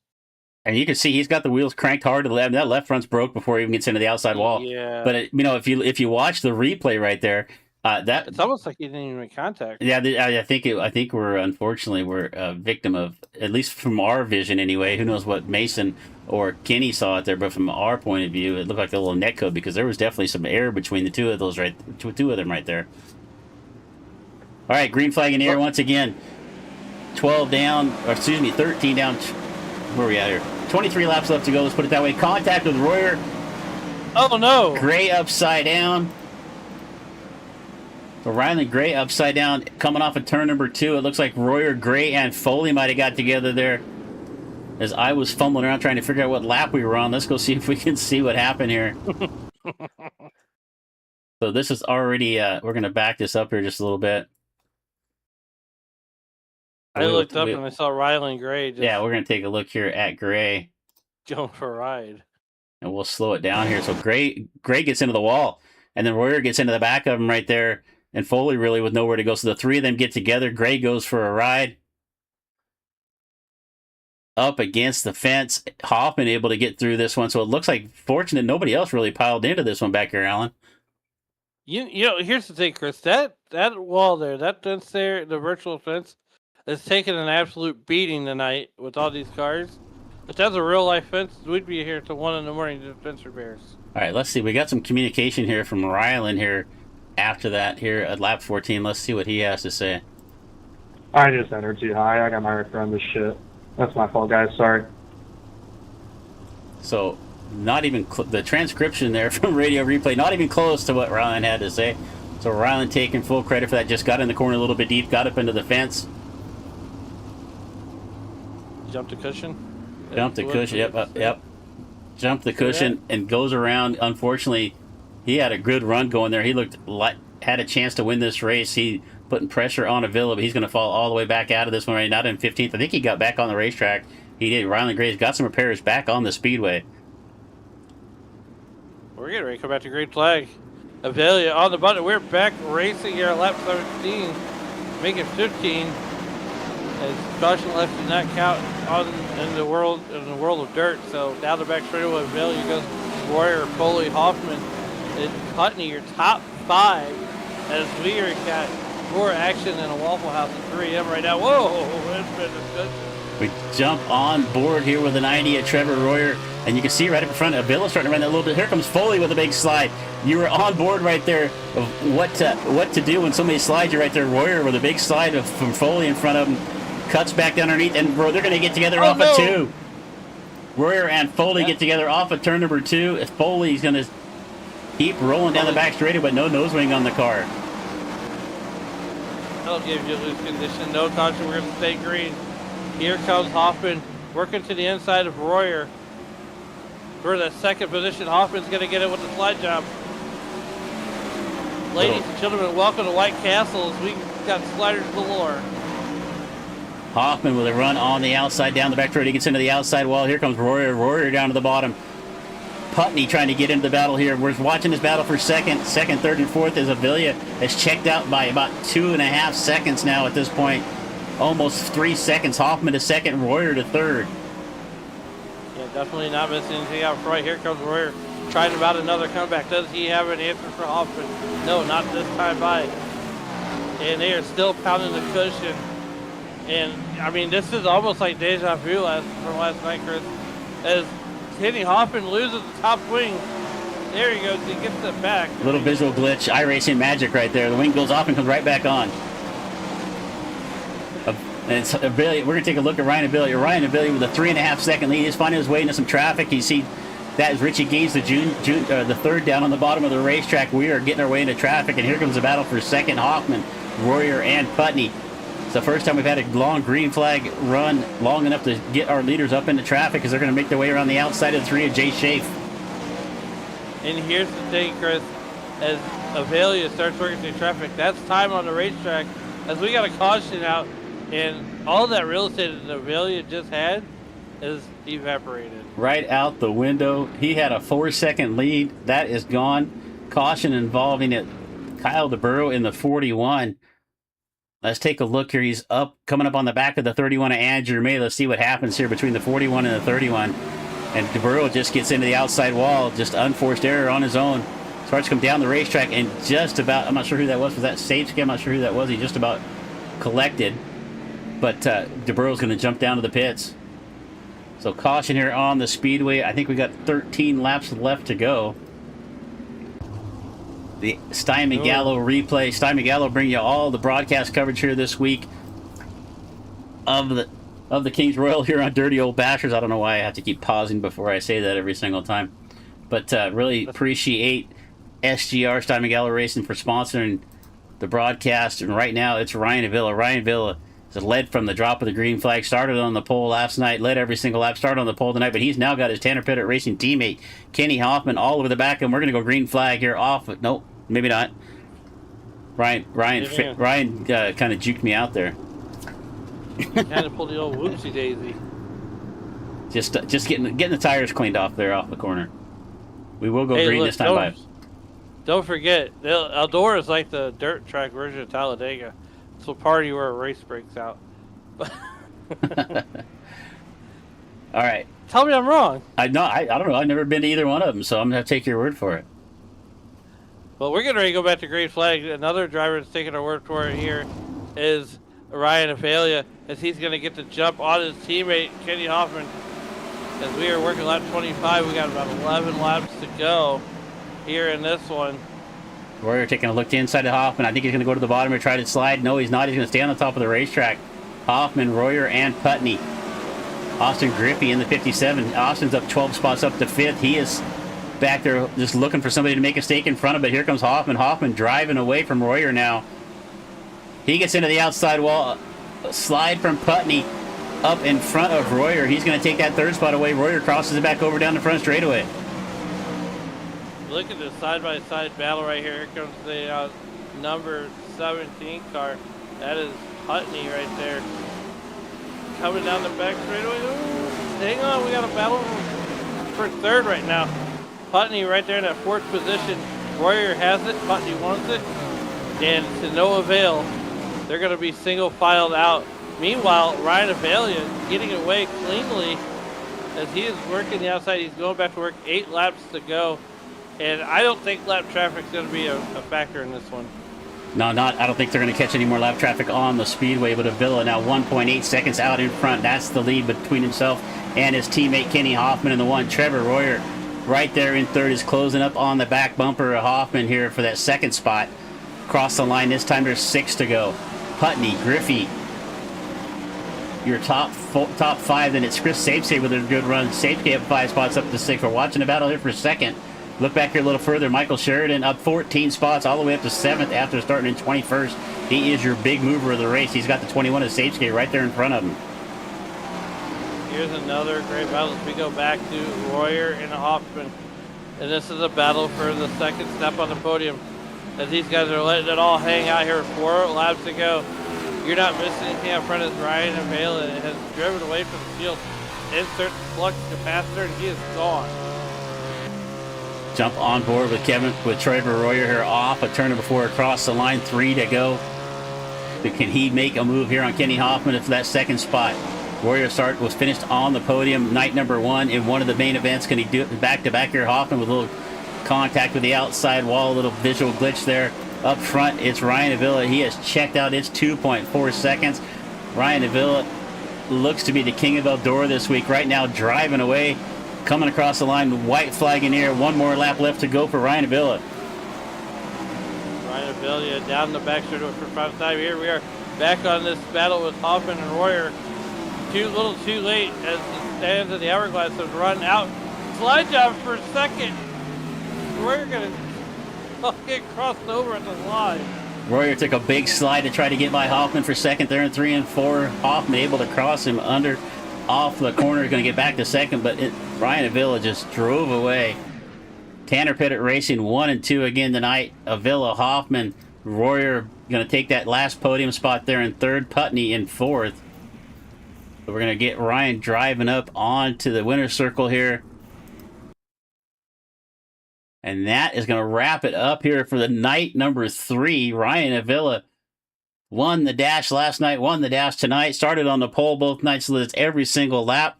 Speaker 2: And you can see he's got the wheels cranked hard to the left. That left front's broke before he even gets into the outside wall.
Speaker 6: Yeah.
Speaker 2: But if you watch the replay right there, that
Speaker 6: it's almost like he didn't even make contact.
Speaker 2: Yeah, I think we're a victim of, at least from our vision anyway. Who knows what Mason or Kenny saw it there, but from our point of view, it looked like a little net code because there was definitely some air between the two of them right there. All right, green flag in the air once again. 13 down. Where are we at here? 23 laps left to go. Let's put it that way. Contact with Royer.
Speaker 6: Oh no!
Speaker 2: Gray upside down. So Ryland Gray upside down, coming off of turn number 2. It looks like Royer, Gray, and Foley might have got together there. As I was fumbling around trying to figure out what lap we were on. Let's go see if we can see what happened here. So this is already, we're going to back this up here just a little bit.
Speaker 6: I looked up and I saw Ryland Gray.
Speaker 2: Yeah, we're going to take a look here at Gray.
Speaker 6: Going for a ride.
Speaker 2: And we'll slow it down here. So Gray gets into the wall, and then Royer gets into the back of him right there, and Foley really with nowhere to go. So the three of them get together. Gray goes for a ride. Up against the fence. Hoffman able to get through this one. So it looks like fortunate nobody else really piled into this one back here, Alan.
Speaker 6: You know, here's the thing, Chris. That wall there, that fence there, the virtual fence, is taking an absolute beating tonight with all these cars. If that's a real life fence, we'd be here till 1 in the morning to do fence repairs.
Speaker 2: All right, let's see. We got some communication here from Ryland here after that here at lap 14. Let's see what he has to say.
Speaker 7: I just entered too high. I got my record on this shit. That's my fault, guys. Sorry.
Speaker 2: So, not even the transcription there from radio replay, not even close to what Ryland had to say. So Ryland taking full credit for that. Just got in the corner a little bit deep, got up into the fence.
Speaker 6: Jump the cushion.
Speaker 2: Jumped the cushion. Yep. Jumped the cushion and goes around. Unfortunately, he had a good run going there. He looked like had a chance to win this race. He putting pressure on Avila, but he's going to fall all the way back out of this one right now. Not in 15th. I think he got back on the racetrack. He did. Ryland Gray's got some repairs back on the speedway.
Speaker 6: We're getting ready to come back to green flag. Avelia on the button. We're back racing here at lap 17, making 15. As caution left did not count in the world of dirt. So down the back straightaway, Avelia goes Royer, Foley, Hoffman, and Putney, your top 5. As we are got more action than a Waffle House at 3 a.m. right now. Whoa, it's been discussion.
Speaker 2: We jump on board here with a 90 at Trevor Royer, and you can see right up in front of Avila starting to run that little bit. Here comes Foley with a big slide. You were on board right there of what to do when somebody slides you right there. Royer with a big slide from Foley in front of him, cuts back down underneath, and they're going to get together off of 2. Royer and Foley get together off of turn number 2. If Foley's going to keep rolling down the back straightaway, but no nose wing on the car.
Speaker 6: That'll give you a loose condition. No caution. We're going to stay green. Here comes Hoffman working to the inside of Royer. For the second position, Hoffman's going to get it with the slide jump. Ladies and gentlemen, welcome to White Castles. We got sliders galore.
Speaker 2: Hoffman with a run on the outside down the back road. He gets into the outside wall. Here comes Royer. Royer down to the bottom. Putney trying to get into the battle here. We're watching this battle for second, third, and fourth as Avila has checked out by about 2.5 seconds now at this point. Almost 3 seconds. Hoffman to second, Royer to third.
Speaker 6: Yeah, definitely not missing anything out front. Here comes Royer trying about another comeback. Does he have an answer for Hoffman? No, not this time by. And they are still pounding the cushion. And, I mean, this is almost like deja vu from last night, Chris. As Kenny Hoffman loses the top wing. There he goes. He gets it back.
Speaker 2: Little visual glitch. iRacing magic right there. The wing goes off and comes right back on. And it's Avila. We're going to take a look at Ryan Avila. Ryan Avila with a 3.5 second lead. He's finding his way into some traffic. You see that is Richie Gaines, the third down on the bottom of the racetrack. We are getting our way into traffic, and here comes the battle for second. Hoffman, Royer, and Putney. It's the first time we've had a long green flag run long enough to get our leaders up into traffic, because they're going to make their way around the outside of the 3 of Jay Schaaf.
Speaker 6: And here's the thing, Chris. As Avila starts working through traffic, that's time on the racetrack. As we got a caution out, and all that real estate that Avila just had is evaporated.
Speaker 2: Right out the window. He had a 4-second lead. That is gone. Caution involving it. Kyle DeBurrow in the 41. Let's take a look here. He's coming up on the back of the 31 of Andrew May. Let's see what happens here between the 41 and the 31. And DeBurrow just gets into the outside wall. Just unforced error on his own. Starts to come down the racetrack and just about, I'm not sure who that was. Was that Safety? I'm not sure who that was. He just about collected. But DeBurrow's going to jump down to the pits. So caution here on the speedway. I think we got 13 laps left to go. The Steinman Gallo replay. Steinman Gallo bring you all the broadcast coverage here this week of the Kings Royal here on Dirty Old Bashers. I don't know why I have to keep pausing before I say that every single time. But really appreciate SGR, Steinman Gallo Racing, for sponsoring the broadcast. And right now it's Ryan Avila. Ryan Avila is led from the drop of the green flag. Started on the pole last night. Led every single lap. Started on the pole tonight. But he's now got his Tanner Pettit Racing teammate, Kenny Hoffman, all over the back. And we're going to go green flag here off. Nope, maybe not. Ryan kind of juked me out there.
Speaker 6: Kind of pulled the old whoopsie daisy.
Speaker 2: Just getting the tires cleaned off there off the corner. We will go
Speaker 6: Hey,
Speaker 2: green
Speaker 6: look,
Speaker 2: this time by.
Speaker 6: Don't forget, Eldora is like the dirt track version of Talladega. It's a party where a race breaks out.
Speaker 2: All right.
Speaker 6: Tell me I'm wrong.
Speaker 2: I don't know. I've never been to either one of them, so I'm gonna have to take your word for it.
Speaker 6: Well, we're getting ready to go back to green flag. Another driver that's taking our word for it here is Ryan Avalia, as he's going to get the jump on his teammate, Kenny Hoffman. As we are working lap 25, we got about 11 laps to go here in this one.
Speaker 2: Royer taking a look to inside of Hoffman. I think he's going to go to the bottom and try to slide. No, he's not. He's going to stay on the top of the racetrack. Hoffman, Royer, and Putney. Austin Griffey in the 57. Austin's up 12 spots up to 5th. He is back there just looking for somebody to make a stake in front of it. Here comes Hoffman. Hoffman driving away from Royer now. He gets into the outside wall. Slide from Putney up in front of Royer. He's going to take that 3rd spot away. Royer crosses it back over down the front straightaway.
Speaker 6: Look at this side-by-side battle right here. Here comes the number 17 car. That is Putney right there. Coming down the back straightaway. Ooh, hang on, we got a battle for 3rd right now. Putney right there in that 4th position. Royer has it. Putney wants it. And to no avail. They're going to be single filed out. Meanwhile, Ryan Avalia getting away cleanly as he is working the outside. He's going back to work. 8 laps to go. And I don't think lap traffic is going to be a factor in this one.
Speaker 2: No, I don't think they're going to catch any more lap traffic on the speedway, but Avila now 1.8 seconds out in front. That's the lead between himself and his teammate Kenny Hoffman in the 1. Trevor Royer right there in 3rd is closing up on the back bumper of Hoffman here for that 2nd spot. Cross the line this time. There's 6 to go. Putney, Griffey, your top 5. Then it's Chris Sapesay with a good run. Sapesay up 5 spots up to 6. We're watching the battle here for 2nd. Look back here a little further. Michael Sheridan up 14 spots all the way up to 7th after starting in 21st. He is your big mover of the race. He's got the 21 of Sapesay right there in front of him.
Speaker 6: Here's another great battle as we go back to Royer and Hoffman. And this is a battle for the 2nd step on the podium. As these guys are letting it all hang out here with 4 laps to go. You're not missing anything up front as Ryan Availa has driven away from the field. Insert flux capacitor and he is gone.
Speaker 2: Jump on board with Trevor Royer here off a turn before across the line. 3 to go. Can he make a move here on Kenny Hoffman for that 2nd spot? Royer was finished on the podium night number 1 in one of the main events. Can he do it back to back here? Hoffman with a little contact with the outside wall, a little visual glitch there. Up front, it's Ryan Avila. He has checked out. It's 2.4 seconds. Ryan Avila looks to be the king of Eldora this week. Right now, driving away, coming across the line, white flag in here. 1 more lap left to go for Ryan Avila.
Speaker 6: Ryan Avila down the back straight for 5th time. Here we are back on this battle with Hoffman and Royer. Too little too late as the stands of the hourglass have run out. Slide job for 2nd. Royer gonna get crossed over at the line.
Speaker 2: Royer took a big slide to try to get by Hoffman for 2nd there in 3 and 4. Hoffman able to cross him off the corner, going to get back to 2nd, but Ryan Avila just drove away. Tanner Pettit Racing 1 and 2 again tonight. Avila, Hoffman, Royer going to take that last podium spot there in 3rd. Putney in 4th. So we're going to get Ryan driving up onto the winner's circle here. And that is going to wrap it up here for the night number 3. Ryan Avila won the dash last night, won the dash tonight, started on the pole both nights, so it's every single lap.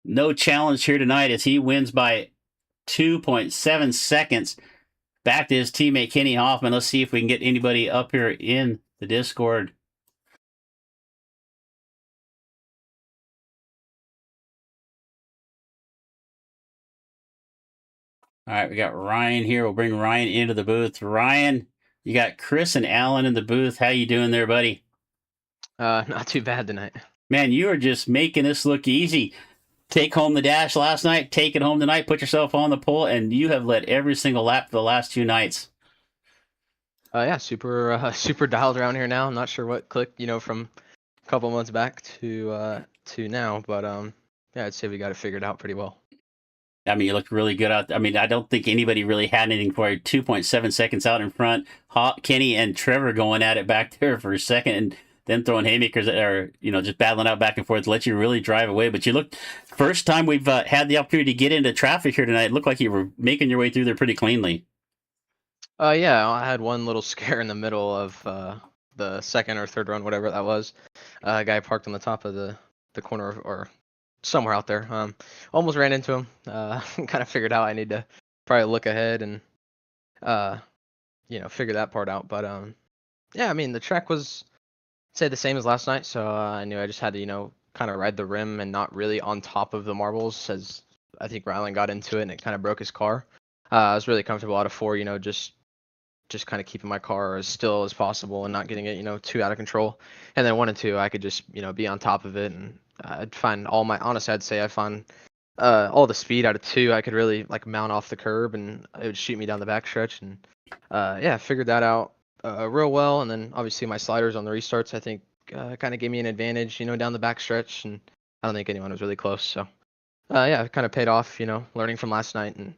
Speaker 2: No challenge here tonight as he wins by 2.7 seconds. Back to his teammate Kenny Hoffman. Let's see if we can get anybody up here in the Discord. All right, we got Ryan here. We'll bring Ryan into the booth. Ryan, you got Chris and Alan in the booth. How you doing there, buddy?
Speaker 8: Not too bad tonight.
Speaker 2: Man, you are just making this look easy. Take home the dash last night, take it home tonight, put yourself on the pole, and you have led every single lap for the last 2 nights.
Speaker 8: Yeah, super dialed around here now. I'm not sure what clicked, from a couple months back to now, but yeah, I'd say we got it figured out pretty well.
Speaker 2: I mean, you looked really good out. I mean, I don't think anybody really had anything for you. 2.7 seconds out in front. Kenny and Trevor going at it back there for a second. And them throwing haymakers that are, just battling out back and forth, let you really drive away. But you looked, first time we've had the opportunity to get into traffic here tonight, it looked like you were making your way through there pretty cleanly.
Speaker 8: Yeah, I had one little scare in the middle of the second or third run, whatever that was. A guy parked on the top of the corner or somewhere out there. Almost ran into him. Kind of figured out I need to probably look ahead and figure that part out. But yeah, I mean the track was say the same as last night, so I knew I just had to kind of ride the rim and not really on top of the marbles, as I think Rylan got into it and it kind of broke his car. I was really comfortable out of 4, just kind of keeping my car as still as possible and not getting it, too out of control. And then 1 and 2, I could just, be on top of it, and I'd find honestly, I'd say I found all the speed out of 2. I could really like mount off the curb, and it would shoot me down the backstretch. And yeah, figured that out real well. And then obviously my sliders on the restarts, I think, kind of gave me an advantage, down the backstretch. And I don't think anyone was really close. So yeah, it kind of paid off, learning from last night and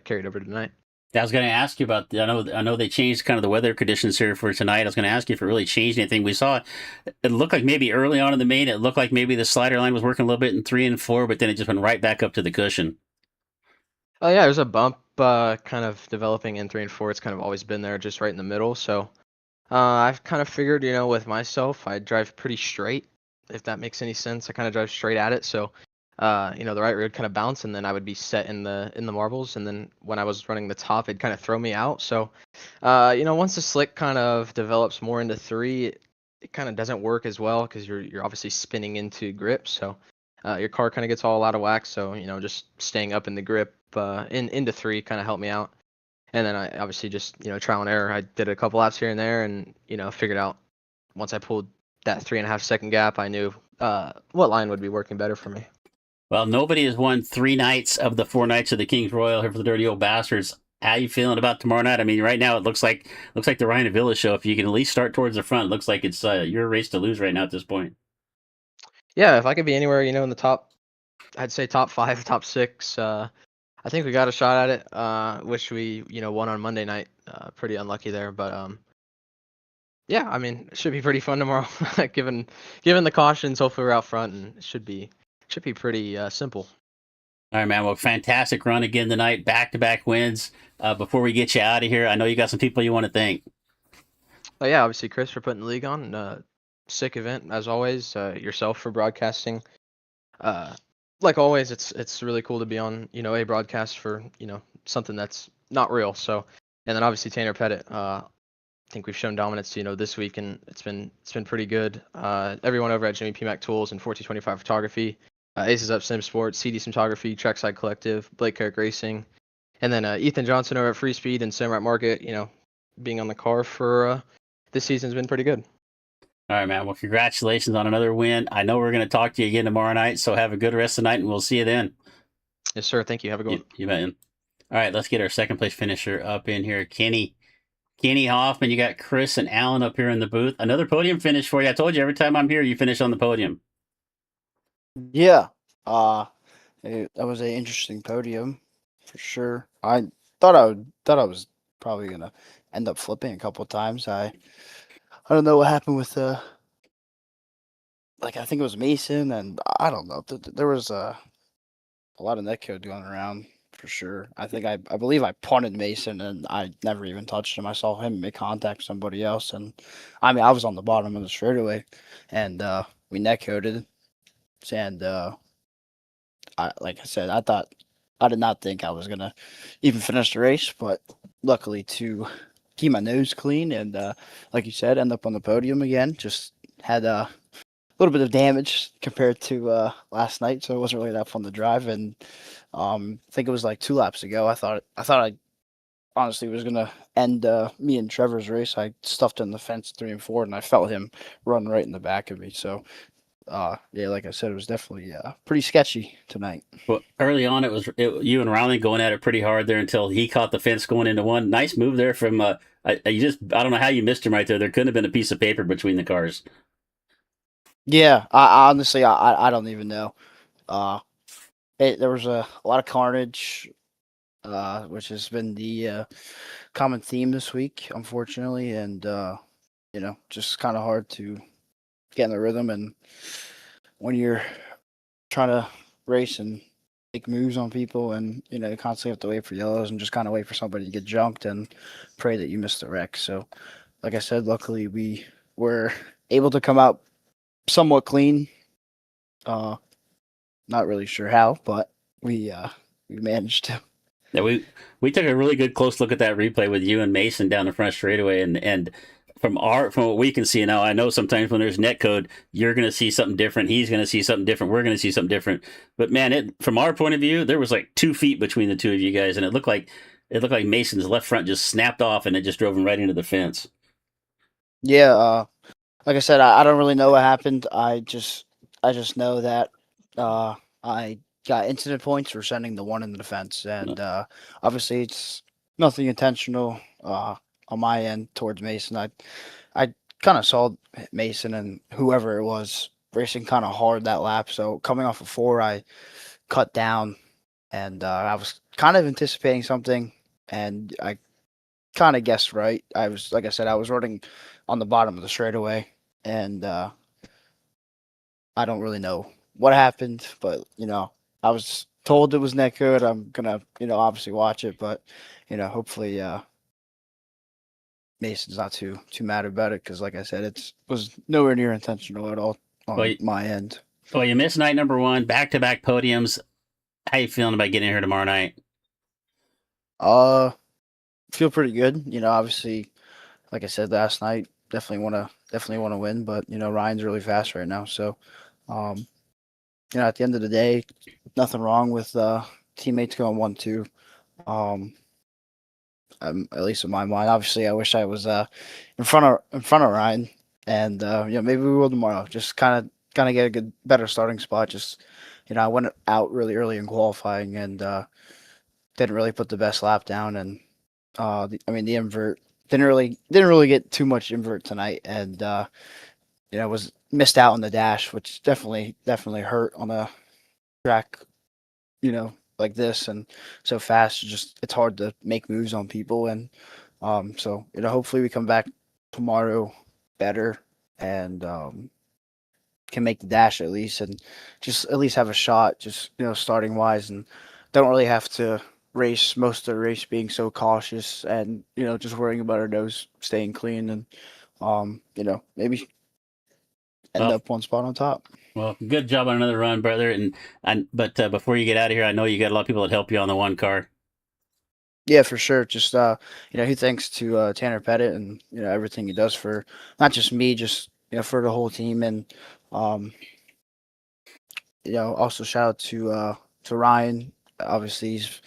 Speaker 8: carried over to tonight.
Speaker 2: I was going to ask you about. I know they changed kind of the weather conditions here for tonight. I was going to ask you if it really changed anything. We saw it looked like maybe early on in the main, it looked like maybe the slider line was working a little bit in 3 and 4, but then it just went right back up to the cushion.
Speaker 8: Oh yeah, there's a bump kind of developing in 3 and 4. It's kind of always been there, just right in the middle. So I've kind of figured, with myself, I drive pretty straight, if that makes any sense. I kind of drive straight at it. So the right rear would kind of bounce, and then I would be set in the marbles, and then when I was running the top, it'd kind of throw me out. So once the slick kind of develops more into 3, it kind of doesn't work as well, because you're obviously spinning into grip. So your car kind of gets all out of whack. So just staying up in the grip into 3 kind of helped me out. And then I obviously just trial and error. I did a couple laps here and there, and figured out once I pulled that 3.5 second gap, I knew what line would be working better for me.
Speaker 2: Well, nobody has won 3 nights of the 4 nights of the King's Royal here for the Dirty Old Bastards. How you feeling about tomorrow night? I mean, right now it looks like the Ryan Avila show. If you can at least start towards the front, it looks like it's your race to lose right now at this point.
Speaker 8: Yeah, if I could be anywhere, in the top, I'd say top 5, top 6. I think we got a shot at it. Wish we, won on Monday night. Pretty unlucky there, but yeah, I mean, it should be pretty fun tomorrow. given the cautions, hopefully we're out front, and it should be pretty simple.
Speaker 2: All right, man. Well, fantastic run again tonight. Back-to-back wins. Before we get you out of here, I know you got some people you want to thank.
Speaker 8: Oh yeah, obviously Chris for putting the league on. Sick event as always. Yourself for broadcasting. Like always, it's really cool to be on a broadcast for something that's not real. So, and then obviously Tanner Pettit. I think we've shown dominance this week, and it's been pretty good. Everyone over at Jimmy P Mac Tools and 1425 Photography, Aces Up Sim Sports, CD Cinematography, Trackside Collective, Blake Carrick Racing, and then Ethan Johnson over at Free Speed and Samurai Market. Being on the car for this season's been pretty good.
Speaker 2: All right, man. Well, congratulations on another win. I know we're going to talk to you again tomorrow night, so have a good rest of the night, and we'll see you then.
Speaker 8: Yes, sir. Thank you. Have a good one.
Speaker 2: You bet. All right, let's get our second place finisher up in here. Kenny Hoffman, you got Chris and Alan up here in the booth. Another podium finish for you. I told you every time I'm here, you finish on the podium.
Speaker 9: Yeah, that was an interesting podium for sure. I thought I was probably gonna end up flipping a couple of times. I don't know what happened with I think it was Mason, and I don't know. There was a lot of netcode going around for sure. I believe I punted Mason, and I never even touched him. I saw him make contact with somebody else, and I mean I was on the bottom of the straightaway, and we netcoded. And like I said, I did not think I was gonna even finish the race, but luckily to keep my nose clean and like you said, end up on the podium again. Just had a little bit of damage compared to last night, so it wasn't really that fun to drive. And I think it was like 2 laps ago. I thought I honestly was gonna end me and Trevor's race. I stuffed in the fence 3 and 4, and I felt him run right in the back of me. So. Yeah, like I said, it was definitely pretty sketchy tonight.
Speaker 2: Well, early on, it was you and Riley going at it pretty hard there until he caught the fence going into one. Nice move there from I don't know how you missed him right there. There couldn't have been a piece of paper between the cars.
Speaker 9: Yeah, I honestly I don't even know. There was a lot of carnage, which has been the common theme this week, unfortunately, and just kind of hard to get in the rhythm. And when you're trying to race and make moves on people, and you constantly have to wait for yellows and just kind of wait for somebody to get junked and pray that you miss the wreck. So, like I said, luckily we were able to come out somewhat clean. Not really sure how, but we managed to.
Speaker 2: Yeah, we took a really good close look at that replay with you and Mason down the front straightaway, and from what we can see now, I know sometimes when there's net code, you're going to see something different. He's going to see something different. We're going to see something different. But man, from our point of view, there was like 2 feet between the two of you guys, and it looked like Mason's left front just snapped off, and it just drove him right into the fence.
Speaker 9: Yeah, like I said, I don't really know what happened. I just know that I got incident points for sending the one into the fence, and obviously it's nothing intentional on my end towards Mason. I kind of saw Mason and whoever it was racing kind of hard that lap, so coming off of 4, I cut down, and I was kind of anticipating something, and I kind of guessed right. Like I said, I was running on the bottom of the straightaway, and I don't really know what happened, but I was told it was net code. I'm gonna obviously watch it, but hopefully Mason's not too mad about it, because like I said, it was nowhere near intentional at all on my end.
Speaker 2: Well, you missed night number 1, back-to-back podiums. How you feeling about getting here tomorrow night?
Speaker 9: Feel pretty good. Obviously, like I said last night, definitely want to win, but Ryan's really fast right now, so at the end of the day, nothing wrong with teammates going 1-2. At least in my mind. Obviously, I wish I was in front of Ryan, and maybe we will tomorrow. Just kind of get a better starting spot. Just I went out really early in qualifying and didn't really put the best lap down, and the invert didn't really get too much invert tonight, and was missed out on the dash, which definitely hurt on a track, like this and so fast. It's hard to make moves on people, and so hopefully we come back tomorrow better and can make the dash at least, and just at least have a shot, just starting wise, and don't really have to race most of the race being so cautious and just worrying about our nose staying clean, and maybe end up one spot on top.
Speaker 2: Well, good job on another run, brother. But before you get out of here, I know you got a lot of people that help you on the one car.
Speaker 9: Yeah, for sure. Just thanks to Tanner Pettit and everything he does for not just me, just for the whole team, and also shout out to Ryan. Obviously, he's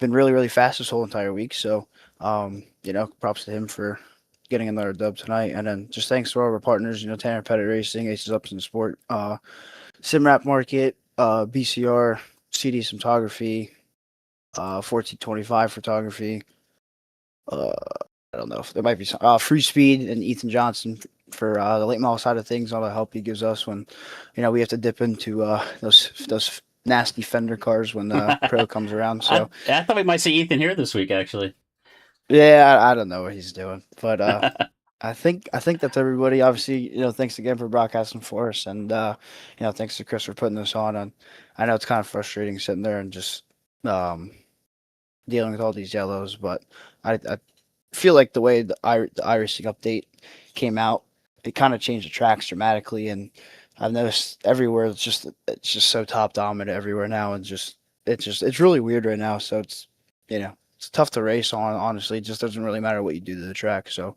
Speaker 9: been really, really fast this whole entire week. So, props to him for getting another dub tonight. And then just thanks to all of our partners, Tanner Pettit Racing, Aces Ups in the Sport, Simrap Market, BCR, CD Cinematography, 1425 Photography. I don't know if there might be some Free Speed and Ethan Johnson for the late model side of things, all the help he gives us when we have to dip into those nasty fender cars when the pro comes around. So
Speaker 2: I thought we might see Ethan here this week, actually.
Speaker 9: Yeah, I don't know what he's doing, but I think that's everybody. Obviously, thanks again for broadcasting for us, and thanks to Chris for putting this on. And I know it's kind of frustrating sitting there and just dealing with all these yellows, but I feel like the way the iRacing update came out, it kind of changed the tracks dramatically, and I've noticed everywhere it's just so top dominant everywhere now, and it's really weird right now. So it's it's tough to race on. Honestly, it just doesn't really matter what you do to the track. So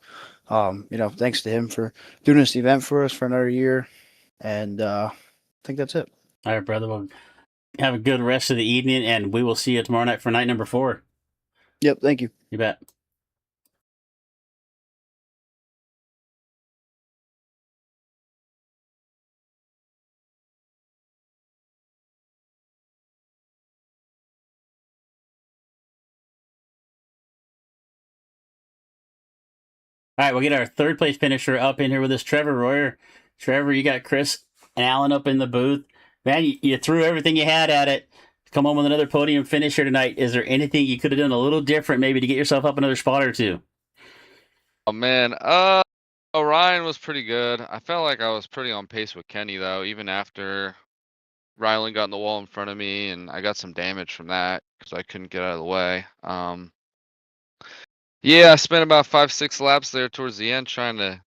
Speaker 9: thanks to him for doing this event for us for another year, and I think that's it.
Speaker 2: All right, brother. Well, have a good rest of the evening, and we will see you tomorrow night for night number 4.
Speaker 9: Yep, thank you.
Speaker 2: You bet. All right, we'll get our third place finisher up in here with us, Trevor Royer. Trevor, you got Chris and Alan up in the booth. Man, you threw everything you had at it. Come home with another podium finisher tonight. Is there anything you could have done a little different maybe to get yourself up another spot or two?
Speaker 10: Oh, man. Orion was pretty good. I felt like I was pretty on pace with Kenny though, even after Rylan got in the wall in front of me, and I got some damage from that because I couldn't get out of the way. Yeah, I spent about 5-6 laps there towards the end trying to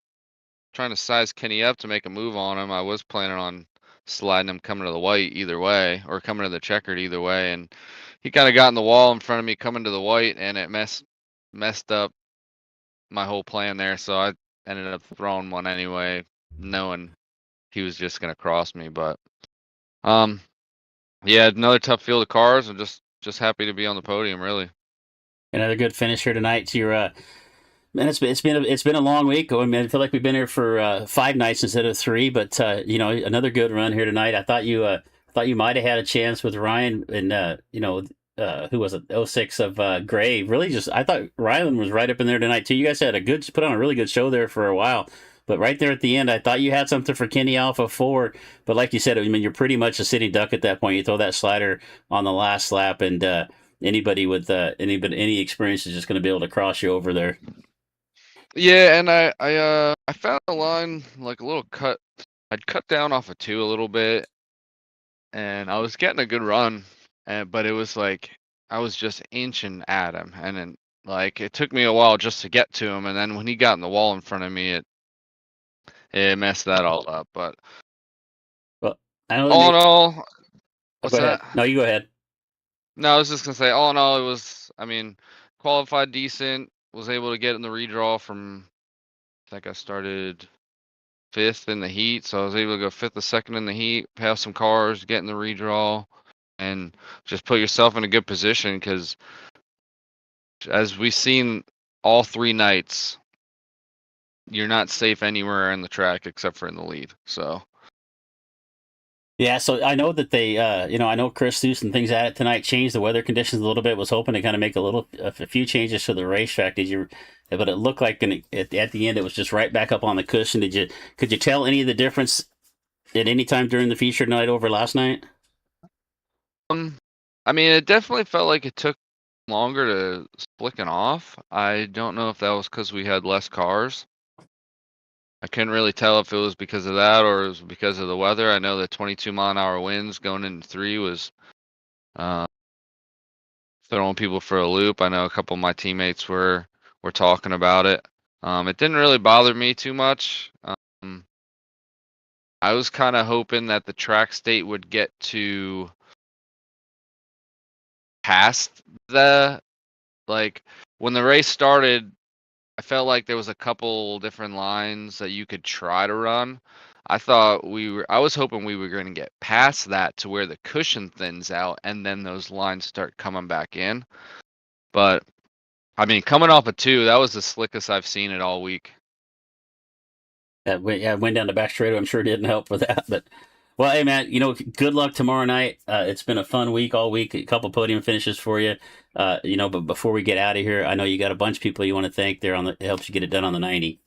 Speaker 10: size Kenny up to make a move on him. I was planning on sliding him coming to the white either way, or coming to the checkered either way, and he kind of got in the wall in front of me coming to the white, and it messed up my whole plan there. So I ended up throwing one anyway, knowing he was just gonna cross me. But yeah, another tough field of cars. I'm just happy to be on the podium, really.
Speaker 2: Another good finish here tonight to your. Man, it's been a long week. I mean, I feel like we've been here for 5 nights instead of 3. But another good run here tonight. I thought you might have had a chance with Ryan and who was it? 06 of Gray. Really, I thought Rylan was right up in there tonight too. You guys had put on a really good show there for a while. But right there at the end, I thought you had something for Kenny Alpha 4. But like you said, I mean, you're pretty much a sitting duck at that point. You throw that slider on the last lap, and anybody with any experience is just going to be able to cross you over there.
Speaker 10: Yeah, and I found a line like a little cut. I'd cut down off of 2 a little bit, and I was getting a good run, but it was like I was just inching at him, and then like it took me a while just to get to him, and then when he got in the wall in front of me, it messed that all up. But
Speaker 2: Well, I know
Speaker 10: all in all, what's
Speaker 2: go ahead.
Speaker 10: that?
Speaker 2: No, you go ahead.
Speaker 10: No, I was just gonna say, all in all, it was. I mean, qualified decent. Was able to get in the redraw from. I think I started 5th in the heat, so I was able to go 5th or 2nd in the heat, pass some cars, get in the redraw, and just put yourself in a good position. Because as we've seen all 3 nights, you're not safe anywhere in the track except for in the lead. So.
Speaker 2: Yeah, so I know that they, I know Chris Seuss and things at it tonight changed the weather conditions a little bit. Was hoping to kind of make a few changes to the racetrack. But it looked like at the end it was just right back up on the cushion. Could you tell any of the difference at any time during the feature night over last night?
Speaker 10: I mean, it definitely felt like it took longer to slicking off. I don't know if that was because we had less cars. I couldn't really tell if it was because of that or it was because of the weather. I know the 22-mile-an-hour winds going into 3 was throwing people for a loop. I know a couple of my teammates were talking about it. It didn't really bother me too much. I was kind of hoping that the track state would get to past when the race started, I felt like there was a couple different lines that you could try to run. I was hoping we were going to get past that to where the cushion thins out and then those lines start coming back in. But I mean, coming off of 2, that was the slickest I've seen it all week.
Speaker 2: That went down the back straight. I'm sure it didn't help with that. But well, hey man, good luck tomorrow night. It's been a fun week all week. A couple podium finishes for you. But before we get out of here, I know you got a bunch of people you want to thank there it helps you get it done on the 90.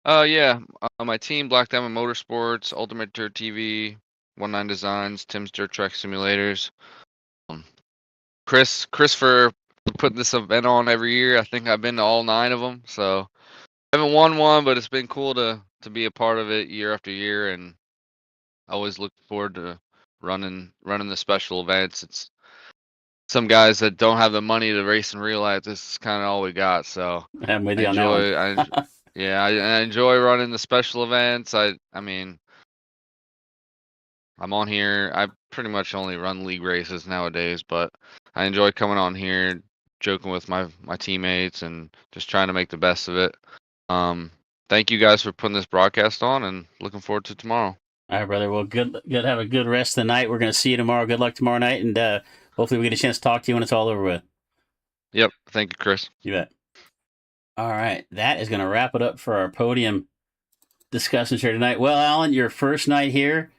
Speaker 10: Yeah, my team, Black Diamond Motorsports, Ultimate Dirt TV, 19 Designs, Tim's Dirt Track Simulators. Chris for putting this event on every year. I think I've been to all 9 of them, so I haven't won one, but it's been cool to be a part of it year after year, and I always look forward to running the special events. It's some guys that don't have the money to race in real life. This is kind of all we got, so
Speaker 2: I'm with you on that one.
Speaker 10: Yeah, I enjoy running the special events. I mean, I'm on here. I pretty much only run league races nowadays, but I enjoy coming on here, joking with my teammates, and just trying to make the best of it. Thank you guys for putting this broadcast on, and looking forward to tomorrow.
Speaker 2: All right, brother. Well, good. Have a good rest of the night. We're going to see you tomorrow. Good luck tomorrow night, and hopefully we get a chance to talk to you when it's all over with.
Speaker 10: Yep. Thank you, Chris.
Speaker 2: You bet. All right, that is going to wrap it up for our podium discussions here tonight. Well, Alan, your first night here.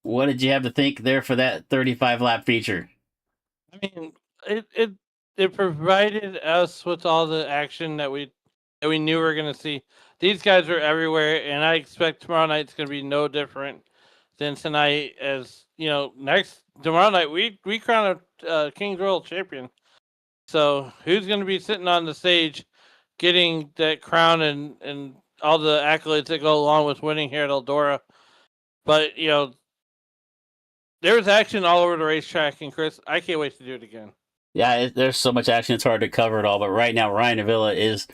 Speaker 2: What did you have to think there for that 35-lap feature?
Speaker 6: I mean, it provided us with all the action that we knew we were going to see. These guys are everywhere, and I expect tomorrow night's going to be no different than tonight. As tomorrow night we crown a King's Royal champion. So who's going to be sitting on the stage getting that crown and all the accolades that go along with winning here at Eldora. But, you know, there was action all over the racetrack, and Chris, I can't wait to do it again.
Speaker 2: Yeah, there's so much action, it's hard to cover it all. But right now, Ryan Avila is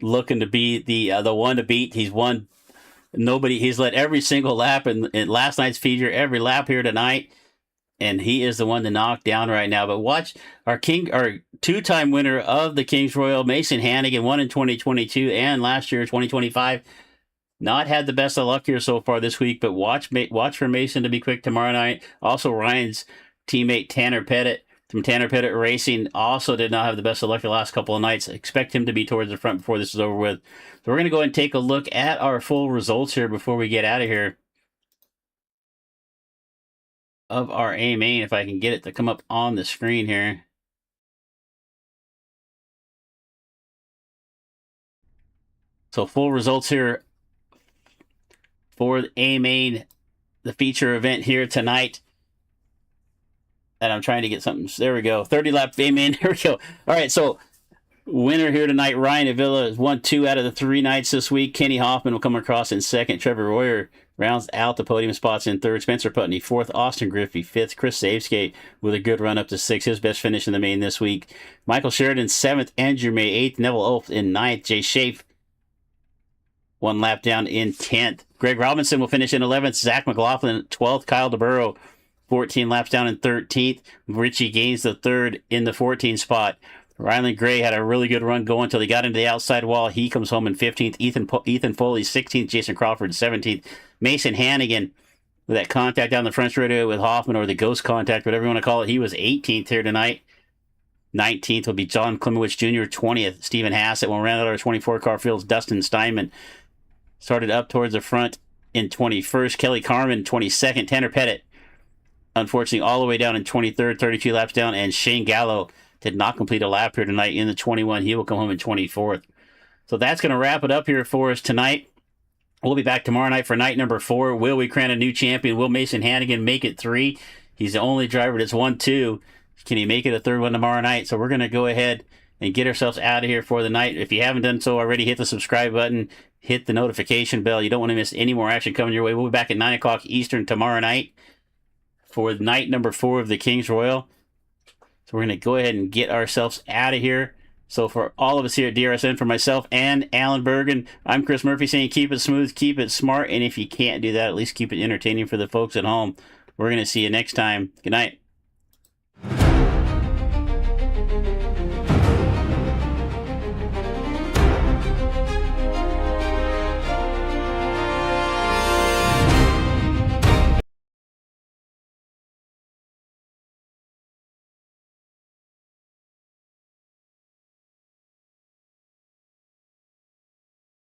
Speaker 2: looking to be the one to beat. He's won nobody. He's led every single lap in last night's feature, every lap here tonight, and he is the one to knock down right now. But watch our two-time winner of the Kings Royal, Mason Hannagan, won in 2022 and last year 2025. Not had the best of luck here so far this week, but watch for Mason to be quick tomorrow night. Also, Ryan's teammate Tanner Pettit from Tanner Pettit Racing also did not have the best of luck the last couple of nights. Expect him to be towards the front before this is over with. So we're going to go ahead and take a look at our full results here before we get out of here of our A main, if I can get it to come up on the screen here. So full results here for the A main, the feature event here tonight. And I'm trying to get something. There we go. 30 lap A main. Here we go. All right. So winner here tonight, Ryan Avila has won 2 out of the 3 nights this week. Kenny Hoffman will come across in second. Trevor Royer rounds out the podium spots in third. Spencer Putney fourth. Austin Griffey fifth. Chris Saveskate with a good run up to 6th. His best finish in the main this week. Michael Sheridan 7th. Andrew May 8th. Neville Olf in 9th. Jay Schaaf 1 lap down in 10th. Greg Robinson will finish in 11th. Zach McLaughlin 12th. Kyle DeBurrow 14 laps down in 13th. Richie Gaines the 3rd in the 14th spot. Rylan Gray had a really good run going until he got into the outside wall. He comes home in 15th. Ethan Foley 16th. Jason Crawford 17th. Mason Hannagan with that contact down the front straightaway with Hoffman, or the ghost contact, whatever you want to call it. He was 18th here tonight. 19th will be John Klimowicz Jr. 20th. Stephen Hassett will round out our 24 car fields. Dustin Steinman started up towards the front in 21st. Kelly Carmen 22nd. Tanner Pettit, unfortunately, all the way down in 23rd, 32 laps down. And Shane Gallo did not complete a lap here tonight in the 21. He will come home in 24th. So that's going to wrap it up here for us tonight. We'll be back tomorrow night for night number 4. Will we crown a new champion? Will Mason Hannagan make it 3? He's the only driver that's won 2. Can he make it a 3rd one tomorrow night? So we're going to go ahead and get ourselves out of here for the night. If you haven't done so already, hit the subscribe button. Hit the notification bell. You don't want to miss any more action coming your way. We'll be back at 9 o'clock Eastern tomorrow night for night number 4 of the Kings Royal. So we're going to go ahead and get ourselves out of here. So for all of us here at DRSN, for myself and Alan Bergen, I'm Chris Murphy saying keep it smooth, keep it smart, and if you can't do that, at least keep it entertaining for the folks at home. We're going to see you next time. Good night.